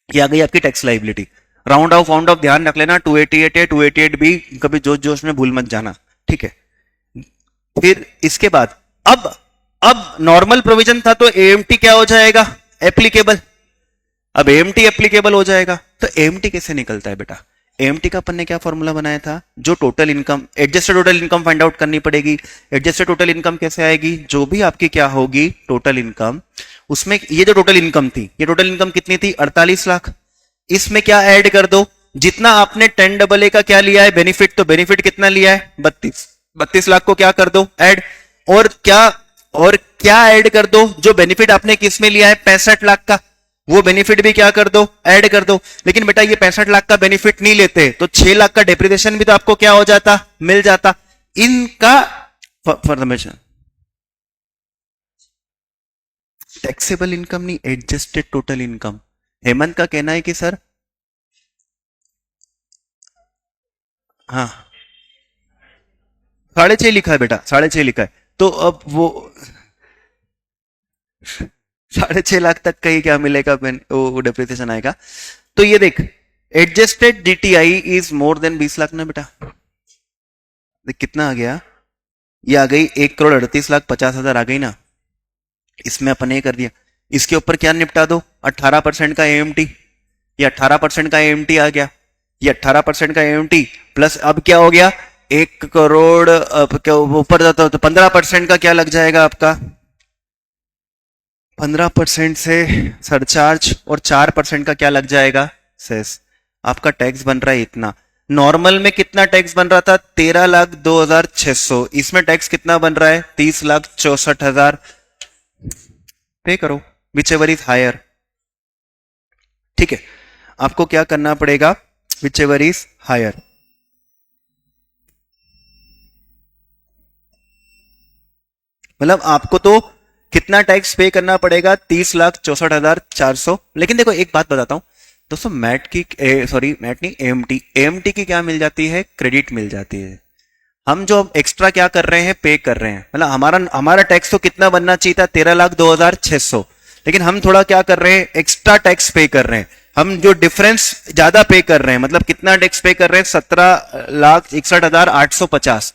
ये आ गई आपकी tax liability. Round of found of ध्यान रख लेना, 288 है, 288 भी कभी जोश जोश में भूल मत जाना, ठीक है। फिर इसके बाद अब नॉर्मल प्रोविजन था, तो एएमटी क्या हो जाएगा, एप्लीकेबल। अब एएमटी एप्लीकेबल हो जाएगा, तो एएमटी कैसे निकलता है बेटा, एएमटी का अपन ने क्या फॉर्मूला बनाया था, जो total income, adjusted total income find out करनी पड़ेगी। एडजस्टेड टोटल इनकम कैसे आएगी, जो भी आपकी क्या होगी टोटल इनकम, उसमें ये जो टोटल इनकम थी, ये टोटल इनकम कितनी थी 48 लाख, इसमें क्या ऐड कर दो, जितना आपने 10AA का क्या लिया है बेनिफिट, तो बेनिफिट कितना लिया है 32 लाख को क्या कर दो ऐड, और क्या ऐड कर दो, जो बेनिफिट आपने किस में लिया है 65 लाख का, वो बेनिफिट भी क्या कर दो ऐड कर दो। लेकिन बेटा ये 65 लाख का बेनिफिट नहीं लेते तो 6 लाख का डेप्रिसिएशन भी तो आपको क्या हो जाता, मिल जाता। इनका फॉर्मेशन टैक्सेबल इनकम नहीं, एडजस्टेड टोटल इनकम। हेमंत का कहना है कि सर, हाँ 6.5 लिखा है बेटा, 6.5 लिखा है, तो अब वो 6.5 लाख तक का ही क्या मिलेगा, वो डेप्रिसिएशन आएगा। तो ये देख, adjusted DTI is more than 20 lakh ना बेटा, देख कितना आ गया, ये आ गई 1,38,50,000 आ गई ना, इसमें अपन ये कर दिया, इसके ऊपर क्या निपटा दो 18% का एएमटी, ये 18% का एएमटी आ गया, ये 18% का एएमटी प्लस अब क्या हो गया 1 करोड़, ऊपर जाता हो तो 15% का क्या लग जाएगा आपका, 15% से सरचार्ज, और 4% का क्या लग जाएगा सेस। आपका टैक्स बन रहा है इतना, नॉर्मल में कितना टैक्स बन रहा था 13,02,600, इसमें टैक्स कितना बन रहा है 30,64,000, पे करो विच एवर इज हायर। ठीक है, आपको क्या करना पड़ेगा, विच एवर इज हायर। मतलब आपको तो कितना टैक्स पे करना पड़ेगा 30,64,400। लेकिन देखो एक बात बताता हूं दोस्तों, मैट की सॉरी मैट नहीं, एएमटी, एएमटी की क्या मिल जाती है, क्रेडिट मिल जाती है। हम जो एक्स्ट्रा क्या कर रहे हैं पे कर रहे हैं, मतलब हमारा टैक्स तो कितना बनना चाहिए था 13,02,600, लेकिन हम थोड़ा क्या कर रहे हैं एक्स्ट्रा टैक्स पे कर रहे हैं, हम जो डिफरेंस ज्यादा पे कर रहे हैं, मतलब कितना टैक्स पे कर रहे हैं 17,61,850,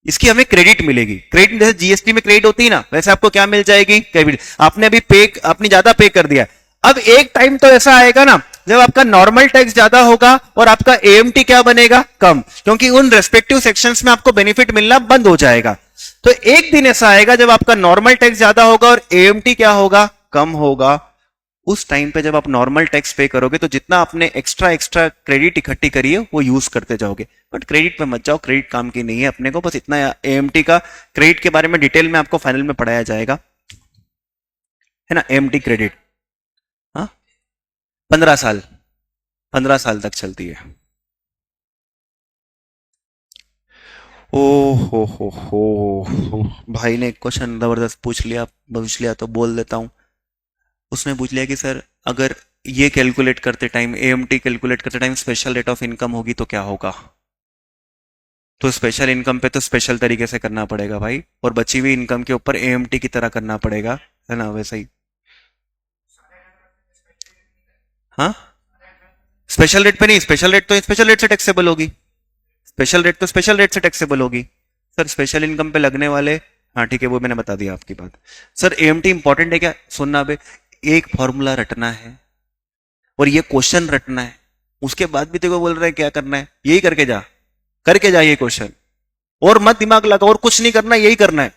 इसकी हमें क्रेडिट मिलेगी। क्रेडिट जैसे जीएसटी में क्रेडिट होती है ना, वैसे आपको क्या मिल जाएगी क्रेडिट, आपने अभी आपने ज्यादा पे कर दिया। अब एक टाइम तो ऐसा आएगा ना जब आपका नॉर्मल टैक्स ज्यादा होगा और आपका एएमटी क्या बनेगा कम, क्योंकि उन रेस्पेक्टिव सेक्शंस में आपको बेनिफिट मिलना बंद हो जाएगा। तो एक दिन ऐसा आएगा जब आपका नॉर्मल टैक्स ज्यादा होगा और एएमटी क्या होगा कम होगा। उस टाइम पे जब आप नॉर्मल टैक्स पे करोगे तो जितना आपने एक्स्ट्रा एक्स्ट्रा क्रेडिट इकट्ठी करी है वो यूज करते जाओगे, बट क्रेडिट पे मत जाओ, क्रेडिट काम की नहीं है अपने को। बस इतना, एएमटी का क्रेडिट के बारे में डिटेल में आपको फाइनल में पढ़ाया जाएगा, है ना। एएमटी क्रेडिट, हाँ 15 साल तक चलती है। ओ हो, भाई ने एक क्वेश्चन जबरदस्त पूछ लिया तो बोल देता हूं। उसने पूछ लिया कि सर अगर ये कैलकुलेट करते टाइम, एएमटी कैलकुलेट करते time special rate of income होगी तो क्या होगा। तो स्पेशल इनकम पे तो स्पेशल तरीके से करना पड़ेगा भाई, और बची हुई इनकम के ऊपर एएमटी की तरह करना पड़ेगा, है ना, वैसा ही। हाँ स्पेशल रेट पे नहीं, स्पेशल रेट तो स्पेशल रेट से टैक्सेबल होगी, स्पेशल रेट तो स्पेशल रेट से टैक्सेबल होगी। सर स्पेशल इनकम पे लगने वाले, हाँ ठीक है वो मैंने बता दिया आपकी बात। सर एएमटी इंपॉर्टेंट है क्या, सुनना बे, एक फॉर्मूला रटना है और ये क्वेश्चन रटना है, उसके बाद भी तेरे को बोल रहा है क्या करना है, यही करके जा ये क्वेश्चन, और मत दिमाग लगा, और कुछ नहीं करना, यही करना है।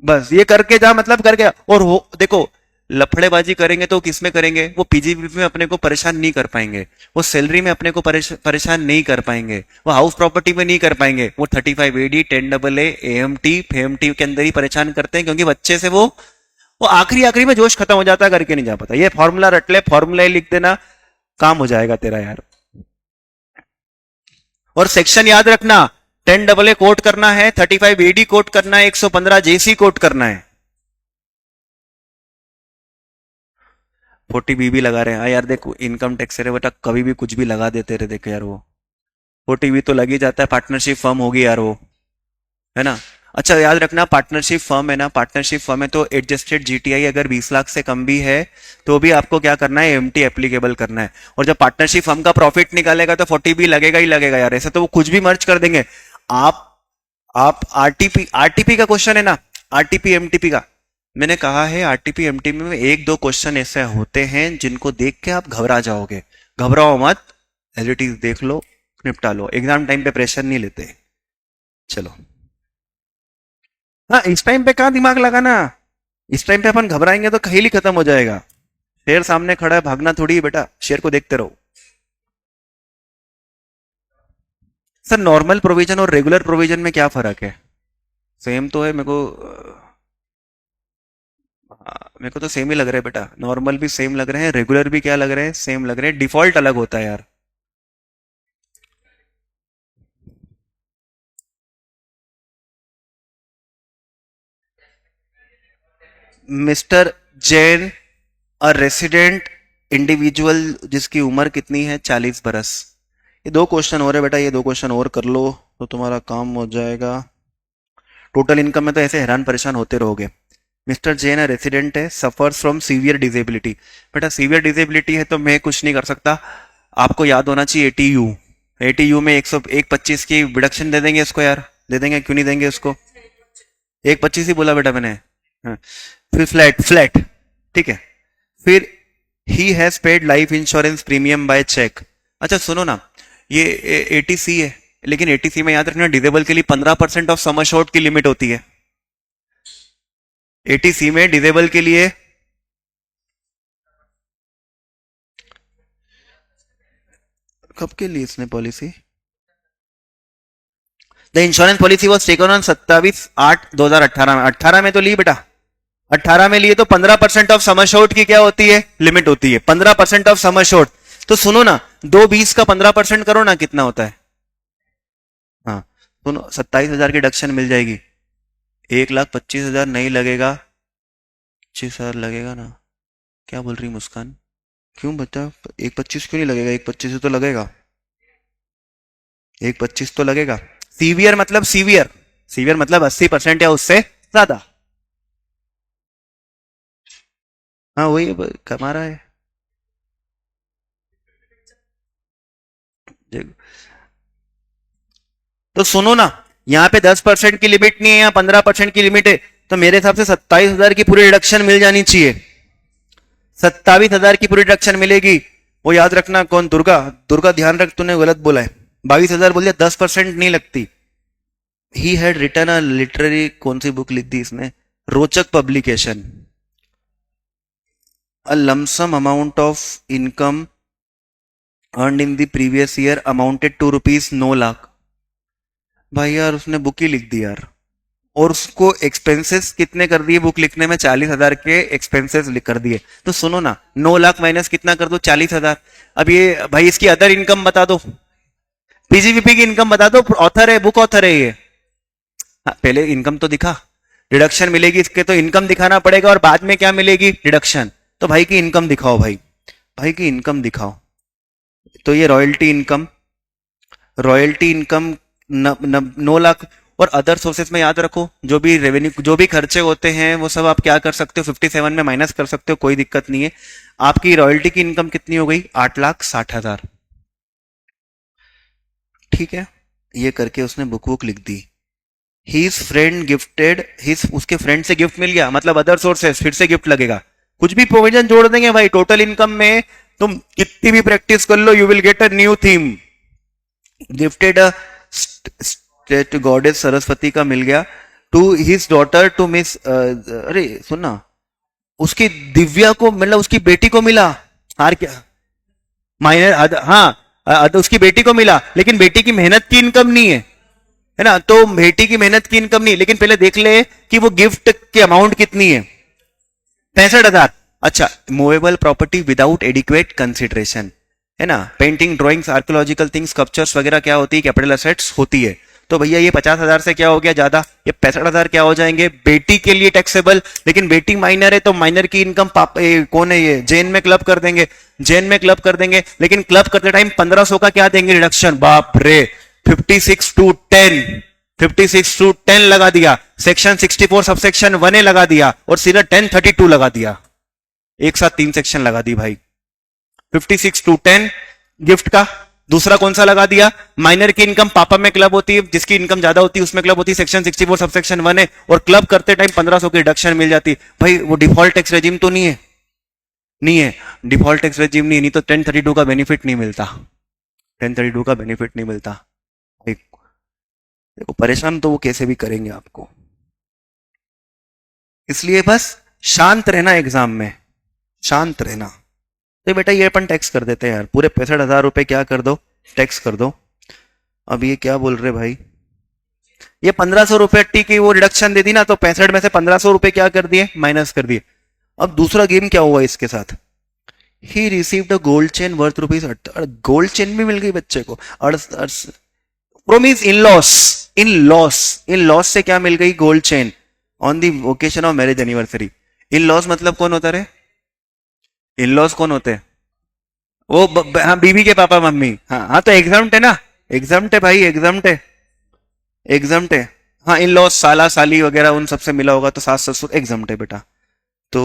बस ये करके जा, मतलब करके जा। और हो देखो, लफड़ेबाजी करेंगे तो किसमें करेंगे, वो पीजीबीपी में अपने को परेशान नहीं कर पाएंगे, वो सैलरी में अपने को परेशान नहीं कर पाएंगे, वो हाउस प्रॉपर्टी में नहीं कर पाएंगे, वो 35AD 10AA एएमटी फेएमटी के अंदर ही परेशान करते हैं, क्योंकि बच्चे से वो आखिरी आखिरी में जोश खत्म हो जाता है, करके नहीं जा पाता। ये फॉर्मूला रट ले, फॉर्मूला ही लिख देना, काम हो जाएगा तेरा यार। और सेक्शन याद रखना, 10AA कोट करना है, 35AD कोट करना है, 115 जेसी कोट करना है। 40B लगा रहे हैं, हाँ यार देखो इनकम टैक्स है बेटा, कभी भी कुछ भी लगा देते रहे, देखो यार वो 40B तो लग ही जाता है, पार्टनरशिप फर्म होगी यार वो, है ना। अच्छा याद रखना, पार्टनरशिप फर्म है ना, पार्टनरशिप फर्म है तो एडजस्टेड जीटीआई अगर 20 लाख से कम भी है तो भी आपको क्या करना है, एएमटी एप्लीकेबल करना है। और जब पार्टनरशिप फर्म का प्रॉफिट निकालेगा तो 40B लगेगा ही लगेगा यार, ऐसे तो वो कुछ भी मर्ज कर देंगे। आप आप आरटीपी आरटीपी का क्वेश्चन है ना, आरटीपी एमटीपी का, मैंने कहा है आरटीपी एमटीपी में एक दो क्वेश्चन ऐसे होते हैं जिनको देख के आप घबरा जाओगे, घबराओ मत, एज इट इज देख लो, निपटा लो, एग्जाम टाइम पे प्रेशर नहीं लेते। चलो, हाँ इस टाइम पे कहाँ दिमाग लगाना, इस टाइम पे अपन घबराएंगे तो खेल ही खत्म हो जाएगा। शेर सामने खड़ा है, भागना थोड़ी है बेटा, शेर को देखते रहो। सर नॉर्मल प्रोविजन और रेगुलर प्रोविजन में क्या फर्क है? सेम तो है मेरे को, मेरे को तो सेम ही लग रहा है बेटा, नॉर्मल भी सेम लग रहे हैं, रेगुलर भी क्या लग रहे हैं, सेम लग रहे हैं, डिफॉल्ट अलग होता है यार। Mister Jain, a resident individual जिसकी उम्र कितनी है, 40 बरस। ये दो क्वेश्चन हो रहे बेटा, ये दो क्वेश्चन और कर लो तो तुम्हारा काम हो जाएगा। टोटल इनकम में तो ऐसे हैरान परेशान होते रहोगे। मिस्टर जैन है, रेसिडेंट है, सफर्स फ्रॉम सीवियर डिसेबिलिटी। बेटा सीवियर डिसेबिलिटी है तो मैं कुछ नहीं कर सकता, आपको याद होना चाहिए एटीयू, एटीयू में 125 की रिडक्शन दे देंगे इसको यार, दे देंगे, क्यों नहीं देंगे उसको, 125 ही बोला बेटा मैंने। हाँ। फिर फ्लैट फ्लैट, ठीक है। फिर he has paid life insurance premium by cheque. अच्छा सुनो ना, ये एटीसी है, लेकिन एटीसी में याद रखना डिसेबल के लिए 15% ऑफ सम अश्योर्ड की लिमिट होती है। एटीसी में डिसेबल के लिए कब के लिए इसने policy, the insurance policy was taken on 27/8/2018 में, 18 में तो ली बेटा, 18 में लिए तो 15% ऑफ सम अश्योर्ड की क्या होती है, लिमिट होती है, 15% ऑफ सम अश्योर्ड। तो सुनो ना, 220 का 15% करो ना, कितना होता है, हाँ सुनो, 27,000 की डिडक्शन मिल जाएगी, 1,25,000 नहीं लगेगा, 25,000 लगेगा ना, क्या बोल रही मुस्कान, क्यों बता, 1,25 क्यों नहीं लगेगा, 1,25 तो लगेगा, 1,25 तो लगेगा। सीवियर मतलब सीवियर, सीवियर मतलब 80% या उससे ज्यादा, हाँ वही कमा रहा है। तो सुनो ना, यहाँ पे 10% की लिमिट नहीं है, यहाँ 15% की लिमिट है, तो मेरे हिसाब से 27,000 की पूरी डिडक्शन मिल जानी चाहिए, 27,000 की पूरी डिडक्शन मिलेगी। वो याद रखना, कौन, दुर्गा, दुर्गा ध्यान रख, तूने गलत बोला है, 22,000 बोल दिया, 10% नहीं लगती। He had written a literary, कौन सी बुक लिख दी इसने, Rochak publication, a lump sum amount of income earned in the previous year amounted to rupees 9 lakh. भाई यार उसने बुक ही लिख दी यार, और उसको एक्सपेंसेस कितने कर दिए बुक लिखने में, 40,000 के एक्सपेंसेस लिख कर दिए। तो सुनो ना, 9 लाख माइनस कितना कर दो, 40,000। अब ये भाई इसकी अदर इनकम बता दो, पीजीवीपी की इनकम बता दो, ऑथर है, बुक ऑथर है ये। हाँ, पहले इनकम तो दिखा, डिडक्शन मिलेगी इसके तो इनकम दिखाना पड़ेगा, और बाद में क्या मिलेगी, डिडक्शन। तो भाई की इनकम दिखाओ, भाई भाई की इनकम दिखाओ। तो ये royalty income, royalty income 9 lakh, और अदर सोर्सेज में याद रखो, जो भी रेवेन्यू, जो भी खर्चे होते हैं वो सब आप क्या कर सकते हो, 57 में माइनस कर सकते हो, कोई दिक्कत नहीं है। आपकी रॉयल्टी की इनकम कितनी हो गई, 8,60,000, ठीक है। ये करके उसने बुक लिख दी। हिज फ्रेंड गिफ्टेड हिज, उसके फ्रेंड से गिफ्ट मिल गया, मतलब अदर सोर्सेस, फिर से गिफ्ट लगेगा, कुछ भी प्रोविजन जोड़ देंगे भाई टोटल इनकम में, तुम कितनी भी प्रैक्टिस कर लो, you will get a new theme. Gifted a state goddess Saraswati का मिल गया, to his daughter, to miss, अरे सुनना, उसकी दिव्या को, मतलब उसकी बेटी को मिला, हार क्या, माइनर, हाँ उसकी बेटी को मिला, लेकिन बेटी की मेहनत की इनकम नहीं है ना, तो बेटी की मेहनत की इनकम नहीं, लेकिन पहले देख ले कि वो गिफ्ट की अमाउंट कितनी है, 65,000। अच्छा, movable property without adequate consideration, है ना, painting, drawings, archaeological things, sculptures वगैरह क्या होती है, कैपिटल एसेट्स होती है। तो भैया ये 50,000 से क्या हो गया ज्यादा, ये 65,000 क्या हो जाएंगे, बेटी के लिए टैक्सेबल, लेकिन बेटी माइनर है तो माइनर की इनकम कौन है, ये जेन में क्लब कर देंगे, जेन में क्लब कर देंगे, लेकिन क्लब करते टाइम 1,500 का क्या देंगे रिडक्शन, बाप रे, 56 टू 10, 56 टू 10 लगा दिया, सेक्शन 64 सबसेक्शन 1 लगा दिया, और सीधा 1032 लगा दिया, एक साथ 3 सेक्शन लगा दी भाई, 56 टू 10 गिफ्ट का, दूसरा कौन सा लगा दिया, माइनर की इनकम पापा में क्लब होती है, जिसकी इनकम ज्यादा होती है उसमें क्लब होती है, सेक्शन 64 सबसेक्शन 1 है, और क्लब करते टाइम 1500 की रिडक्शन मिल जाती है। भाई वो डिफॉल्ट टैक्स रेजिम तो नहीं है, नहीं है, डिफॉल्ट टैक्स रेजिम नहीं तो 1032 का बेनिफिट नहीं मिलता, 1032 का बेनिफिट नहीं मिलता। देखो परेशान तो वो कैसे भी करेंगे आपको, इसलिए बस शांत रहना एग्जाम में, शांत रहना। तो बेटा ये अपन टैक्स कर देते हैं यार, पूरे 65,000 रुपए क्या कर दो, टैक्स कर दो। अब ये क्या बोल रहे भाई, ये 1500 रुपए टी की वो रिडक्शन दे दी ना, तो 65 में से 1500 रुपए क्या कर दिए, माइनस कर दिए। अब दूसरा गेम क्या हुआ इसके साथ, he received a gold chain worth rupees, gold chain भी मिल गई बच्चे को। प्रोमिस इन लॉस, इन लॉस, इन लॉस से क्या मिल गई, gold chain on the occasion of marriage anniversary. In loss मतलब कौन होता रहे, इन लॉस कौन होते हैं, वो हाँ बीवी के पापा मम्मी, हाँ हाँ तो एग्जाम्ट है ना, एग्जाम्ट है भाई, एग्जाम्ट है, एग्जाम्ट है। हाँ इन लॉस साला साली वगैरह उन सबसे मिला होगा तो सास ससुर एग्जाम्ट है बेटा। तो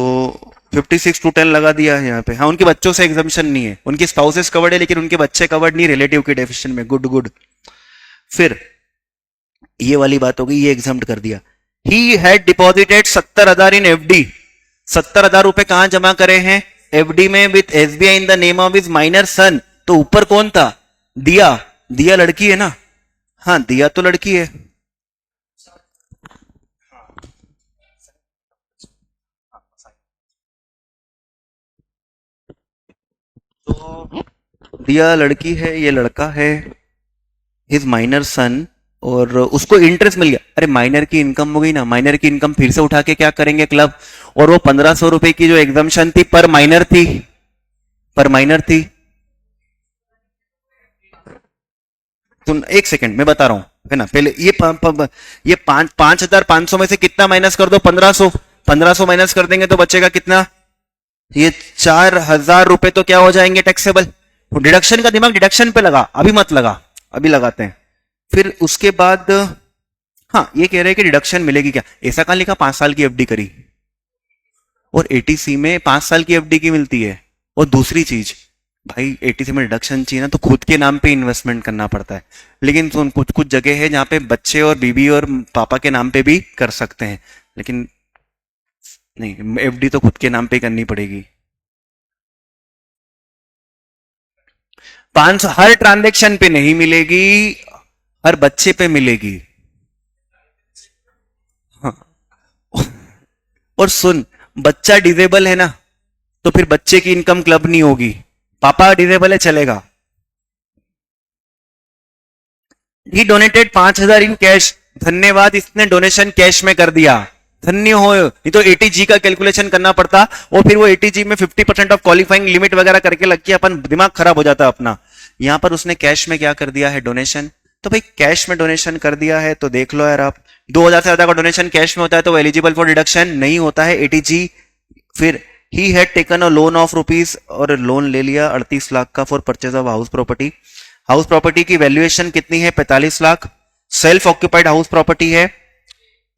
56 to 10 लगा दिया है यहाँ पे। हाँ उनके बच्चों से एग्जाम्शन नहीं है, उनकी स्पाउसेस कवर्ड है लेकिन उनके बच्चे कवर्ड नहीं रिलेटिव की डेफिनेशन में, गुड गुड। फिर ये वाली बात हो गई, ये एग्जाम्ट कर दिया। He had deposited 70,000 in FD, 70,000 रुपए कहां जमा करे हैं, एफडी में, with SBI in the name of his minor son. तो ऊपर कौन था, दिया, दिया लड़की है ना, हाँ दिया तो लड़की है। तो दिया लड़की है, ये लड़का है, हिज माइनर सन, और उसको इंटरेस्ट मिल गया। अरे माइनर की इनकम हो गई ना, माइनर की इनकम फिर से उठा के क्या करेंगे क्लब, और वो 1500 रुपए की जो एग्जाम्शन थी पर माइनर थी, पर माइनर थी। तुम एक सेकंड मैं बता रहा हूं है ना, पहले ये 5,500 में से कितना माइनस कर दो, 1500, 1500 माइनस कर देंगे तो बचेगा कितना, ये 4,000 रुपए तो क्या हो जाएंगे टैक्सेबल। डिडक्शन का दिमाग डिडक्शन पे लगा, अभी मत लगा, अभी लगाते हैं। फिर उसके बाद हाँ ये कह रहे हैं कि डिडक्शन मिलेगी क्या, ऐसा कहां लिखा 5 साल की एफडी करी, और एटीसी में 5 साल की एफडी की मिलती है। और दूसरी चीज भाई एटीसी में डिडक्शन चाहिए ना तो खुद के नाम पे इन्वेस्टमेंट करना पड़ता है, लेकिन तो कुछ कुछ जगह है जहां पे बच्चे और बीबी और पापा के नाम पे भी कर सकते हैं, लेकिन नहीं एफडी तो खुद के नाम पे करनी पड़ेगी। 500 हर ट्रांजेक्शन पे नहीं मिलेगी, हर बच्चे पे मिलेगी। हाँ और सुन, बच्चा डिजेबल है ना तो फिर बच्चे की इनकम क्लब नहीं होगी, पापा डिजेबल है चलेगा। ही डोनेटेड 5,000 इन कैश, धन्यवाद इसने डोनेशन कैश में कर दिया, धन्य हो। नहीं तो एटीजी का कैलकुलेशन करना पड़ता, और फिर वो एटीजी में 50% ऑफ क्वालिफाइंग लिमिट वगैरह करके लग के अपन दिमाग खराब हो जाता अपना। यहां पर उसने कैश में क्या कर दिया है, डोनेशन। तो भाई कैश में डोनेशन कर दिया है तो देख लो यार आप, 2,000 से ज्यादा का डोनेशन कैश में होता है तो वो एलिजिबल फॉर डिडक्शन नहीं होता है एटीजी। फिर he had taken a loan of rupees, और लोन ले लिया 38 लाख का for purchase of house property. House property की वैल्यूएशन कितनी है, 45 lakh. Self occupied house property है,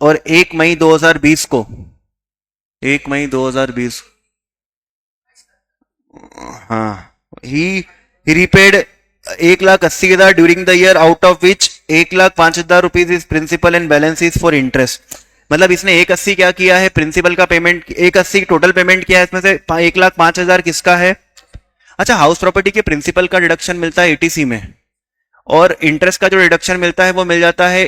और 1 मई 2020 को, 1 मई 2020, हाँ he repaid 1,80,000 during the year, out of which 1,05,000 rupees is principal and balance is for interest. मतलब इसने 1,80 क्या किया है, प्रिंसिपल का पेमेंट 1,80 टोटल पेमेंट किया है, इसमें से 1,05,000 किसका है। अच्छा हाउस प्रॉपर्टी के प्रिंसिपल का डिडक्शन मिलता है एटीसी में, और इंटरेस्ट का जो डिडक्शन मिलता है वो मिल जाता है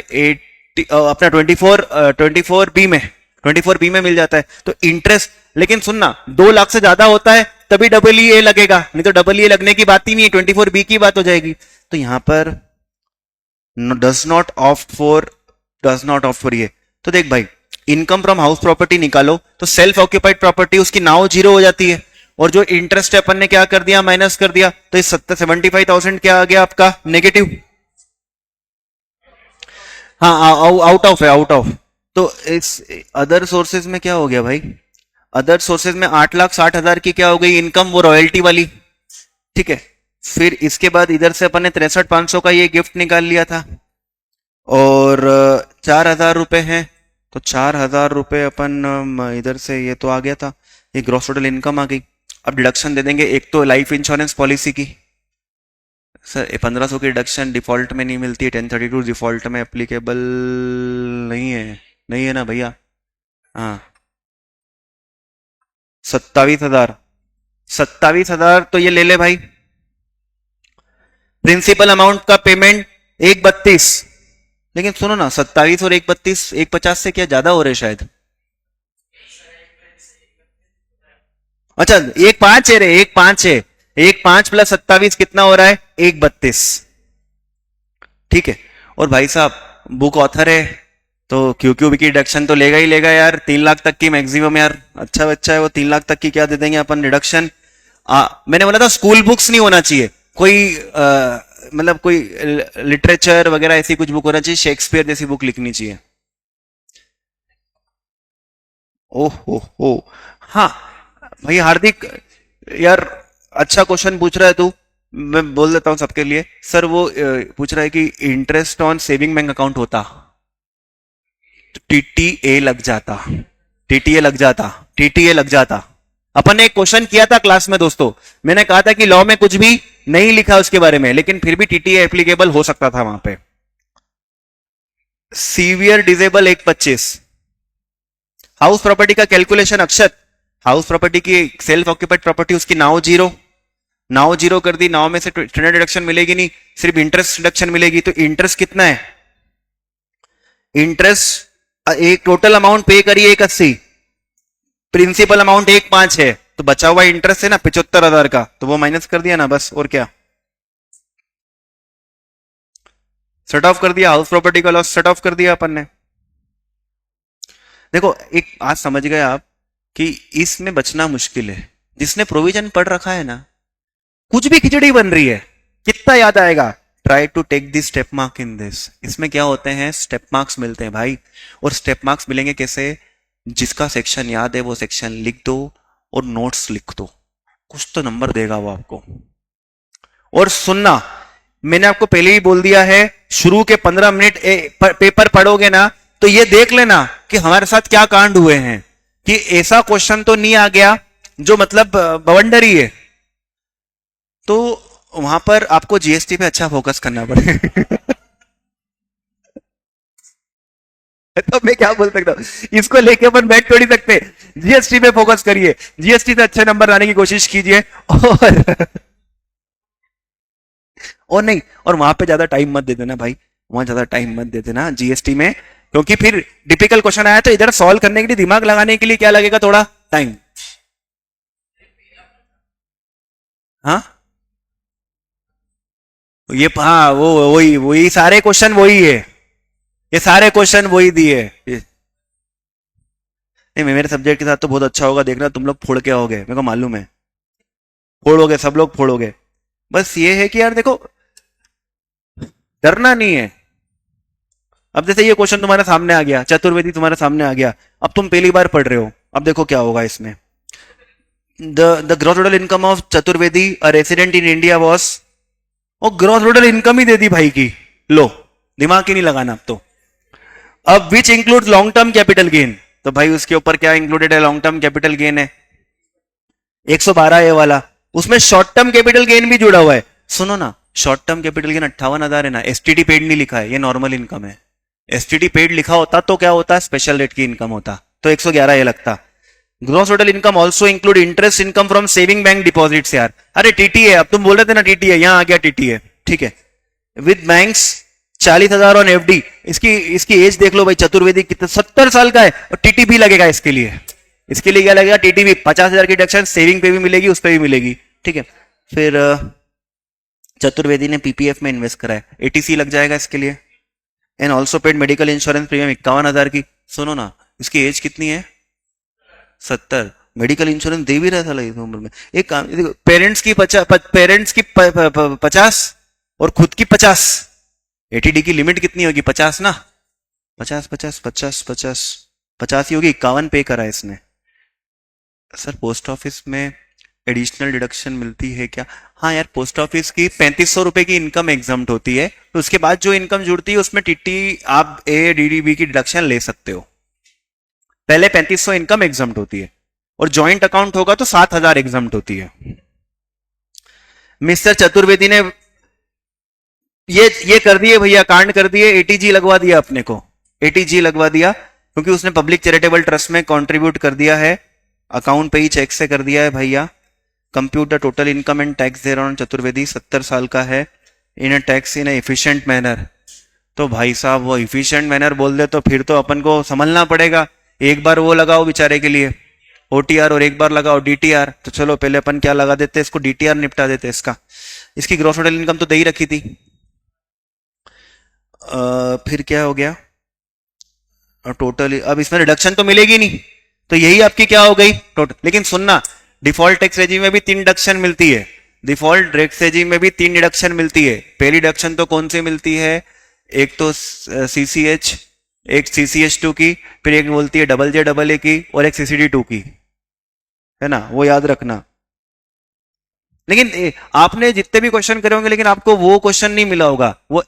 अपना 24 बी में, 24 बी में मिल जाता है। तो इंटरेस्ट, लेकिन सुनना 2 लाख से ज्यादा होता है तभी डबल ई ए लगेगा, नहीं तो डबल ई लगने की बात ही नहीं है, 24 बी की बात हो जाएगी। तो यहां पर डज नॉट ऑप्ट फॉर ये। तो देख भाई इनकम फ्रॉम हाउस प्रॉपर्टी निकालो तो सेल्फ ऑक्यूपाइड प्रॉपर्टी उसकी नाउ 0 हो जाती है, और जो इंटरेस्ट है अपन ने क्या कर दिया, माइनस कर दिया, तो इस 75,000 क्या आ गया आपका, नेगेटिव। हाँ आउट ऑफ है, आउट ऑफ। तो इस अदर सोर्सेज में क्या हो गया भाई, अदर सोर्सेज में 8,60,000 की क्या हो गई इनकम, वो रॉयल्टी वाली, ठीक है। फिर इसके बाद इधर से अपन ने 63,500 का ये गिफ्ट निकाल लिया था, और 4,000 रुपए हैं, तो 4,000 रुपए अपन इधर से ये तो आ गया था, ये ग्रॉस टोटल इनकम आ गई। अब डिडक्शन दे देंगे, एक तो लाइफ इंश्योरेंस पॉलिसी की सर 1500 की डिडक्शन डिफॉल्ट में नहीं मिलती है, 1032 डिफॉल्ट में एप्लीकेबल नहीं है, नहीं है ना भैया। हाँ 27,000, 27,000 तो ये ले ले भाई। प्रिंसिपल अमाउंट का पेमेंट 132, लेकिन सुनो ना 27 और 132 150 से क्या ज्यादा हो रहे शायद। अच्छा 1.5 है रे, 1.5 है, 1.5 प्लस 27 कितना हो रहा है, 1.32। ठीक है। और भाई साहब बुक ऑथर है तो क्यूक्यूबी की डिडक्शन तो लेगा ही लेगा यार, 3 लाख तक की मैक्सिमम यार, अच्छा बच्चा है वो, 3 लाख तक की क्या दे देंगे अपन डिडक्शन। मैंने बोला था स्कूल बुक्स नहीं होना चाहिए, कोई मतलब कोई लिटरेचर वगैरह ऐसी कुछ बुक होना चाहिए, शेक्सपियर जैसी बुक लिखनी चाहिए। ओह हो। हाँ भाई हार्दिक यार, अच्छा क्वेश्चन पूछ रहा है तू। मैं बोल देता हूँ सबके लिए, सर वो पूछ रहा है कि interest on saving bank account होता तो टीटीए लग जाता, टीटीए लग जाता, टीटीए लग जाता। अपन ने एक क्वेश्चन किया था क्लास में दोस्तों, मैंने कहा था कि लॉ में कुछ भी नहीं लिखा उसके बारे में, लेकिन फिर भी टीटीए एप्लीकेबल हो सकता था वहां पे। Severe disable 1.25। हाउस प्रॉपर्टी का कैलकुलेशन अक्षत, हाउस प्रॉपर्टी की सेल्फ ऑक्यूपाइड प्रॉपर्टी, उसकी नाउ जीरो, नाउ जीरो कर दी, नाउ में से स्टैंडर्ड डिडक्शन मिलेगी नहीं, सिर्फ इंटरेस्ट डिडक्शन मिलेगी। तो इंटरेस्ट कितना है, इंटरेस्ट एक टोटल अमाउंट पे करिए 180, प्रिंसिपल अमाउंट 1.5 है, तो बचा हुआ इंटरेस्ट है ना 75,000 का, तो वो माइनस कर दिया ना बस, और क्या, सेट ऑफ कर दिया, हाउस प्रॉपर्टी का लॉस सेट ऑफ कर दिया अपन ने। देखो एक आज समझ गए आप कि इसमें बचना मुश्किल है, जिसने प्रोविजन पढ़ रखा है ना, कुछ भी खिचड़ी बन रही है कितना याद आएगा, try to take the step mark in this. इसमें क्या होते हैं, स्टेप मार्क्स मिलते हैं भाई। और स्टेप मार्क्स मिलेंगे कैसे, जिसका सेक्शन याद है वो सेक्शन लिख दो और नोट्स लिख दो, कुछ तो नंबर देगा वो आपको। और सुनना, मैंने आपको पहले ही बोल दिया है, शुरू के 15 मिनट पेपर पढ़ोगे ना तो ये देख लेना कि हमारे साथ क्या कांड हुए हैं, कि ऐसा क्वेश्चन तो नहीं आ गया जो मतलब बवंडरी है, तो वहां पर आपको जीएसटी पे अच्छा फोकस करना पड़ेगा। तो मैं क्या बोल सकता हूँ, इसको लेके अपन बैठ थोड़ी सकते, जीएसटी पे फोकस करिए, जीएसटी से अच्छे नंबर लाने की कोशिश कीजिए। और नहीं, और वहां पे ज्यादा टाइम मत दे देना भाई, वहां ज्यादा टाइम मत दे देना जीएसटी में, क्योंकि फिर डिफिकल्ट क्वेश्चन आया तो इधर सॉल्व करने के लिए दिमाग लगाने के लिए क्या लगेगा, थोड़ा टाइम। हाँ ये हाँ वो वही वही सारे क्वेश्चन वही है, ये सारे क्वेश्चन वही दिए नहीं मेरे सब्जेक्ट के साथ तो बहुत अच्छा होगा, देखना तुम लोग फोड़ के आओगे, मेरे को मालूम है, फोड़ोगे सब लोग फोड़ोगे। बस ये है कि यार देखो डरना नहीं है। अब जैसे ये क्वेश्चन तुम्हारे सामने आ गया, चतुर्वेदी तुम्हारे सामने आ गया, अब तुम पहली बार पढ़ रहे हो, अब देखो क्या होगा इसमें। The gross total income of Chaturvedi a resident in India was, और ग्रॉस टोटल इनकम ही दे दी भाई की, लो दिमाग ही नहीं लगाना अब तो। अब which include long term capital gain, तो भाई उसके ऊपर क्या इंक्लूडेड है, लॉन्ग टर्म कैपिटल गेन है 112 ए वाला, उसमें शॉर्ट टर्म कैपिटल गेन भी जुड़ा हुआ है। सुनो ना, शॉर्ट टर्म कैपिटल गेन 58,000 है ना, एसटीडी पेड नहीं लिखा है, ये नॉर्मल इनकम है। एसटीडी पेड लिखा होता तो क्या होता, स्पेशल रेट की इनकम होता, तो 111 ये लगता। Gross total income also include interest income from saving bank deposits, यार अरे टीटीए, अब तुम बोल रहे थे ना टीटीए, यहां आ गया टीटीए, ठीक है। विद बैंक्स 40,000 ऑन एफडी, इसकी इसकी एज देख लो भाई, चतुर्वेदी कितना 70 साल का है, और टीटी भी लगेगा इसके लिए, इसके लिए क्या लगेगा, टीटी भी 50,000 की डिडक्शन सेविंग पे भी मिलेगी, उस पर भी मिलेगी, ठीक है। फिर चतुर्वेदी ने पीपीएफ में इन्वेस्ट करा है, एटीसी लग जाएगा इसके लिए। And also paid medical insurance premium 51,000 की। सुनो ना, इसकी एज कितनी है, 70, मेडिकल इंश्योरेंस दे भी रहा था इस उम्र में। एक काम देखो, पेरेंट्स की 50 और खुद की 50, एटीडी की लिमिट कितनी होगी, 50 ना, 50 ही होगी, 51 पे करा है इसने। सर पोस्ट ऑफिस में एडिशनल डिडक्शन मिलती है क्या, हाँ यार पोस्ट ऑफिस की 3500 रुपए की इनकम एग्जाम्प्ट होती है, तो उसके बाद जो इनकम जुड़ती है उसमें टीटी आप एडीडीबी की डिडक्शन ले सकते हो। पहले 3500 इनकम एग्जाम्प्ट होती है, और ज्वाइंट अकाउंट होगा तो 7,000 एग्जाम्प्ट होती है। मिस्टर चतुर्वेदी ने ये कर दिए भैया, कांड कर दिए, एटीजी लगवा दिया अपने को, एटीजी लगवा दिया क्योंकि उसने पब्लिक चैरिटेबल ट्रस्ट में कंट्रीब्यूट कर दिया है, अकाउंट पे ही चेक से कर दिया है भैया। Compute the total income and tax there on Chaturvedi, 70 साल का है, in a tax in efficient manner. तो भाई साहब वो इफिशिएंट मैनर बोल दे तो फिर तो अपन को संभलना पड़ेगा। एक बार वो लगाओ बेचारे के लिए ओटीआर और एक बार लगाओ डीटीआर। तो चलो पहले अपन क्या लगा देते, इसको डीटीआर निपटा देते इसका। इसकी ग्रॉस टोटल इनकम तो दे ही रखी थी। फिर क्या हो गया, टोटल अब इसमें रिडक्शन तो मिलेगी नहीं, तो यही आपकी क्या हो गई टोटल। लेकिन सुनना, डिफॉल्ट टैक्स रेजिम में भी 3 डिडक्शन मिलती है, डिफॉल्ट टैक्स रेजिम में भी 3 डिडक्शन मिलती है। पहली डिडक्शन तो कौन सी मिलती है, एक तो सीसीएच, एक सीसीएच टू की, फिर एक बोलती है डबल जे डबल ए की, और एक सीसीडी टू की, है ना, वो याद रखना। लेकिन आपने जितने भी क्वेश्चन करे होंगे लेकिन आपको वो क्वेश्चन नहीं मिला होगा, वो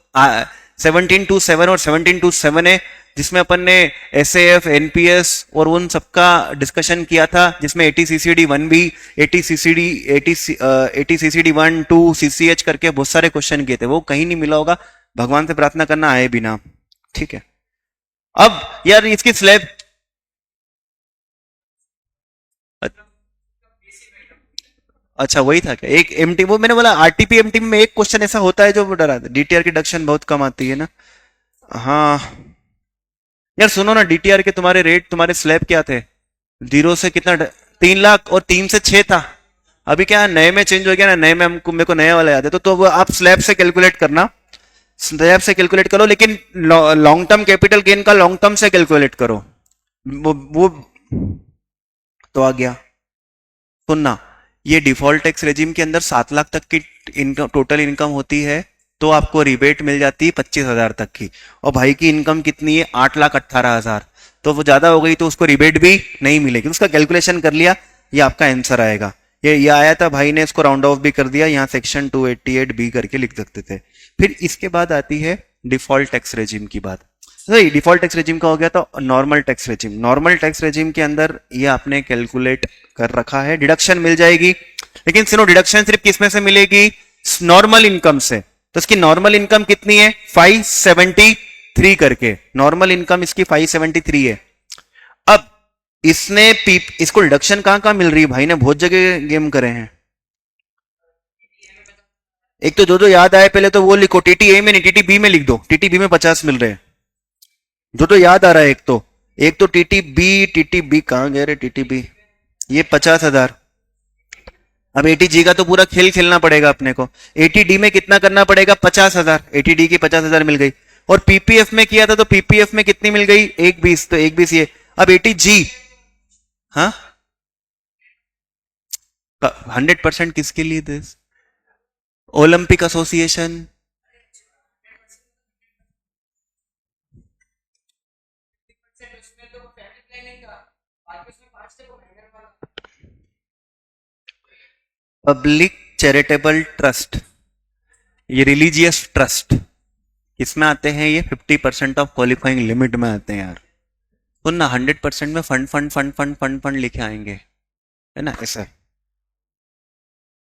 1727 और 1727 है जिसमें अपन ने एसएएफ एनपीएस और उन सबका डिस्कशन किया था, जिसमें एटीसीसीडी 1 भी, एटीसीसीडी 1 2 सीसीएच करके बहुत सारे क्वेश्चन किए थे, वो कहीं नहीं मिला होगा। भगवान से प्रार्थना करना आए बिना, ठीक है। अब यार इसकी स्लैब, अच्छा वही था क्या, एक एमटी, वो मैंने बोला आरटीपी एमटी में एक क्वेश्चन ऐसा होता है जो डरा, डीटीआर की डिडक्शन बहुत कम आती है ना। हाँ यार सुनो ना, डीटीआर के तुम्हारे रेट, तुम्हारे स्लैब क्या थे, 0 से कितना 3 लाख और 3 से 6 था। अभी क्या नए में चेंज हो गया ना, नए में हमको, मेरे को नया वाला याद है, तो वो आप स्लैब से कैलकुलेट करना, स्लैब से कैलकुलेट करो, लेकिन लॉन्ग टर्म कैपिटल गेन का लॉन्ग टर्म से कैलकुलेट करो। वो तो आ गया। सुनना, ये डिफॉल्ट टैक्स रेजिम के अंदर 7 लाख तक की इनकम, टोटल इनकम होती है तो आपको रिबेट मिल जाती है 25,000 तक की। और भाई की इनकम कितनी है, 8,18,000, तो वो ज्यादा हो गई तो उसको रिबेट भी नहीं मिलेगी। उसका कैलकुलेशन कर लिया, ये आपका आंसर आएगा। ये आया था, भाई ने इसको राउंड ऑफ भी कर दिया, यहाँ सेक्शन 288 बी करके लिख सकते थे। फिर इसके बाद आती है डिफॉल्ट टैक्स रेजिम की बात। सही, डिफॉल्ट टैक्स रेजिम का हो गया, तो normal tax regime, normal tax regime के अंदर ये आपने कैलकुलेट कर रखा है, डिडक्शन मिल जाएगी। लेकिन सुनो, डिडक्शन सिर्फ किसमें से मिलेगी, नॉर्मल इनकम से। तो इसकी नॉर्मल इनकम कितनी है, 573 करके, नॉर्मल इनकम इसकी 573 है। अब इसने इसको डिडक्शन कहां कहां मिल रही है, भाई ने बहुत जगह गेम करे हैं। एक तो जो जो याद आए पहले तो वो लिखो, टीटी ए में नहीं टीटी बी में लिख दो, टीटी बी में 50 मिल रहे हैं, जो तो याद आ रहा है। एक तो टीटी बी कहां गए रे, टीटी बी, ये 50,000। अब एटीजी का तो पूरा खेल खेलना पड़ेगा अपने को। एटीडी में कितना करना पड़ेगा, 50,000, एटीडी की 50,000 मिल गई। और पीपीएफ में किया था तो पीपीएफ में कितनी मिल गई, 120, तो 120 ये। अब एटीजी, हाँ 100% किसके लिए थे, Olympic association. Public charitable trust, ये रिलीजियस ट्रस्ट, इसमें आते हैं ये 50% ऑफ क्वालिफाइंग लिमिट में आते हैं यार। सुन ना, 100% में fund fund fund fund fund fund लिखे आएंगे, है ना ऐसा।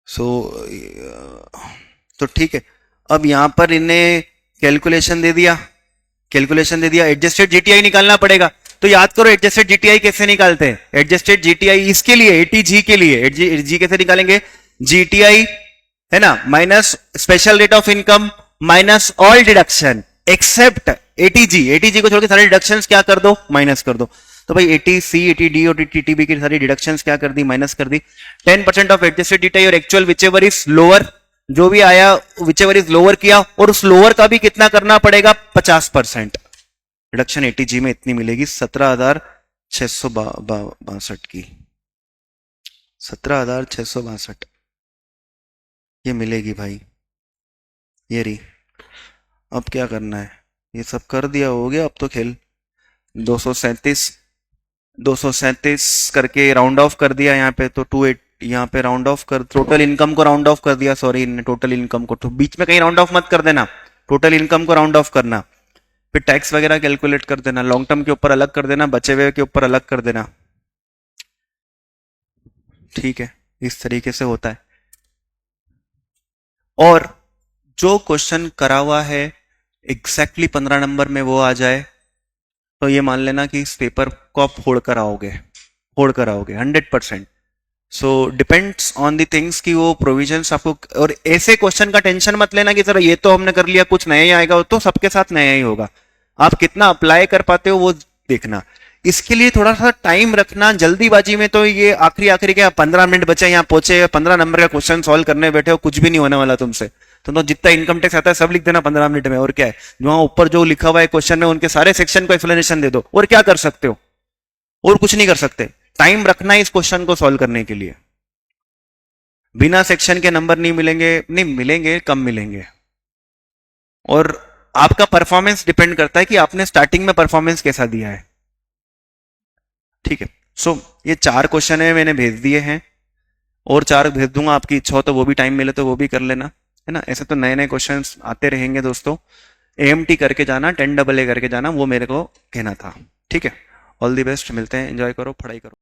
सो तो ठीक है। अब यहां पर इन्हें कैलकुलेशन दे दिया, कैलकुलेशन दे दिया, एडजस्टेड जीटीआई निकालना पड़ेगा। तो याद करो एडजस्टेड जीटीआई कैसे निकालते हैं, एडजस्टेड जीटीआई इसके लिए, एटीजी के लिए, जी कैसे निकालेंगे, जीटीआई है ना, minus special rate of income minus all deduction except ATG, ATG को छोड़ के सारे डिडक्शंस क्या कर दो, माइनस कर दो। तो भाई एटीसी, एटीडी और टीटीबी की सारी डिडक्शंस क्या कर दी, माइनस कर दी। 10% ऑफ एडजस्टेड जीटीआई और एक्चुअल विचएवर इज लोअर, जो भी आया विचएवर इज लोअर किया, और उस लोअर का भी कितना करना पड़ेगा, 50%। रिडक्शन एटीजी में इतनी मिलेगी, 17,662 की, 17,662 ये मिलेगी भाई, ये रही। अब क्या करना है, ये सब कर दिया, हो गया अब तो खेल। 237, 237 करके राउंड ऑफ कर दिया यहाँ पे, तो 28 यहाँ पे राउंड ऑफ कर, टोटल इनकम को राउंड ऑफ कर दिया, सॉरी टोटल इनकम को, तो बीच में कहीं राउंड ऑफ मत कर देना, टोटल इनकम को राउंड ऑफ करना। फिर टैक्स वगैरह कैलकुलेट कर देना, लॉन्ग टर्म के ऊपर अलग कर देना, बचे हुए के ऊपर अलग कर देना, ठीक है, इस तरीके से होता है। और जो क्वेश्चन करा हुआ है एग्जैक्टली 15 नंबर में वो आ जाए तो ये मान लेना कि इस पेपर को आप फोड़ कर आओगे 100%। So depends on the things कि वो प्रोविजंस आपको, और ऐसे क्वेश्चन का टेंशन मत लेना कि सर ये तो हमने कर लिया कुछ नया ही आएगा, तो सबके साथ नया ही होगा। आप कितना अप्लाई कर पाते हो वो देखना। इसके लिए थोड़ा सा टाइम रखना, जल्दीबाजी में तो ये आखिरी आखिरी के 15 मिनट बचे यहाँ पहुंचे, 15 नंबर का क्वेश्चन सॉल्व करने बैठे हो, कुछ भी नहीं होने वाला तुमसे। तो जितना इनकम टैक्स आता है सब लिख देना 15 मिनट में, और क्या है, वहां ऊपर जो लिखा हुआ है क्वेश्चन में उनके सारे सेक्शन को एक्सप्लेनेशन दे दो, और क्या कर सकते हो, और कुछ नहीं कर सकते। टाइम रखना है इस क्वेश्चन को सॉल्व करने के लिए। बिना सेक्शन के नंबर नहीं मिलेंगे, नहीं मिलेंगे, कम मिलेंगे। और आपका परफॉर्मेंस डिपेंड करता है कि आपने स्टार्टिंग में परफॉर्मेंस कैसा दिया है। ठीक है, सो ये 4 क्वेश्चन है मैंने भेज दिए हैं, और 4 भेज दूंगा, आपकी इच्छा हो तो वो भी टाइम मिले तो वो भी कर लेना, है ना। ऐसे तो नए नए क्वेश्चंस आते रहेंगे दोस्तों। AMT करके जाना, 10 AA करके जाना, वो मेरे को कहना था। ठीक है, ऑल दी बेस्ट, मिलते हैं, एंजॉय करो, पढ़ाई करो।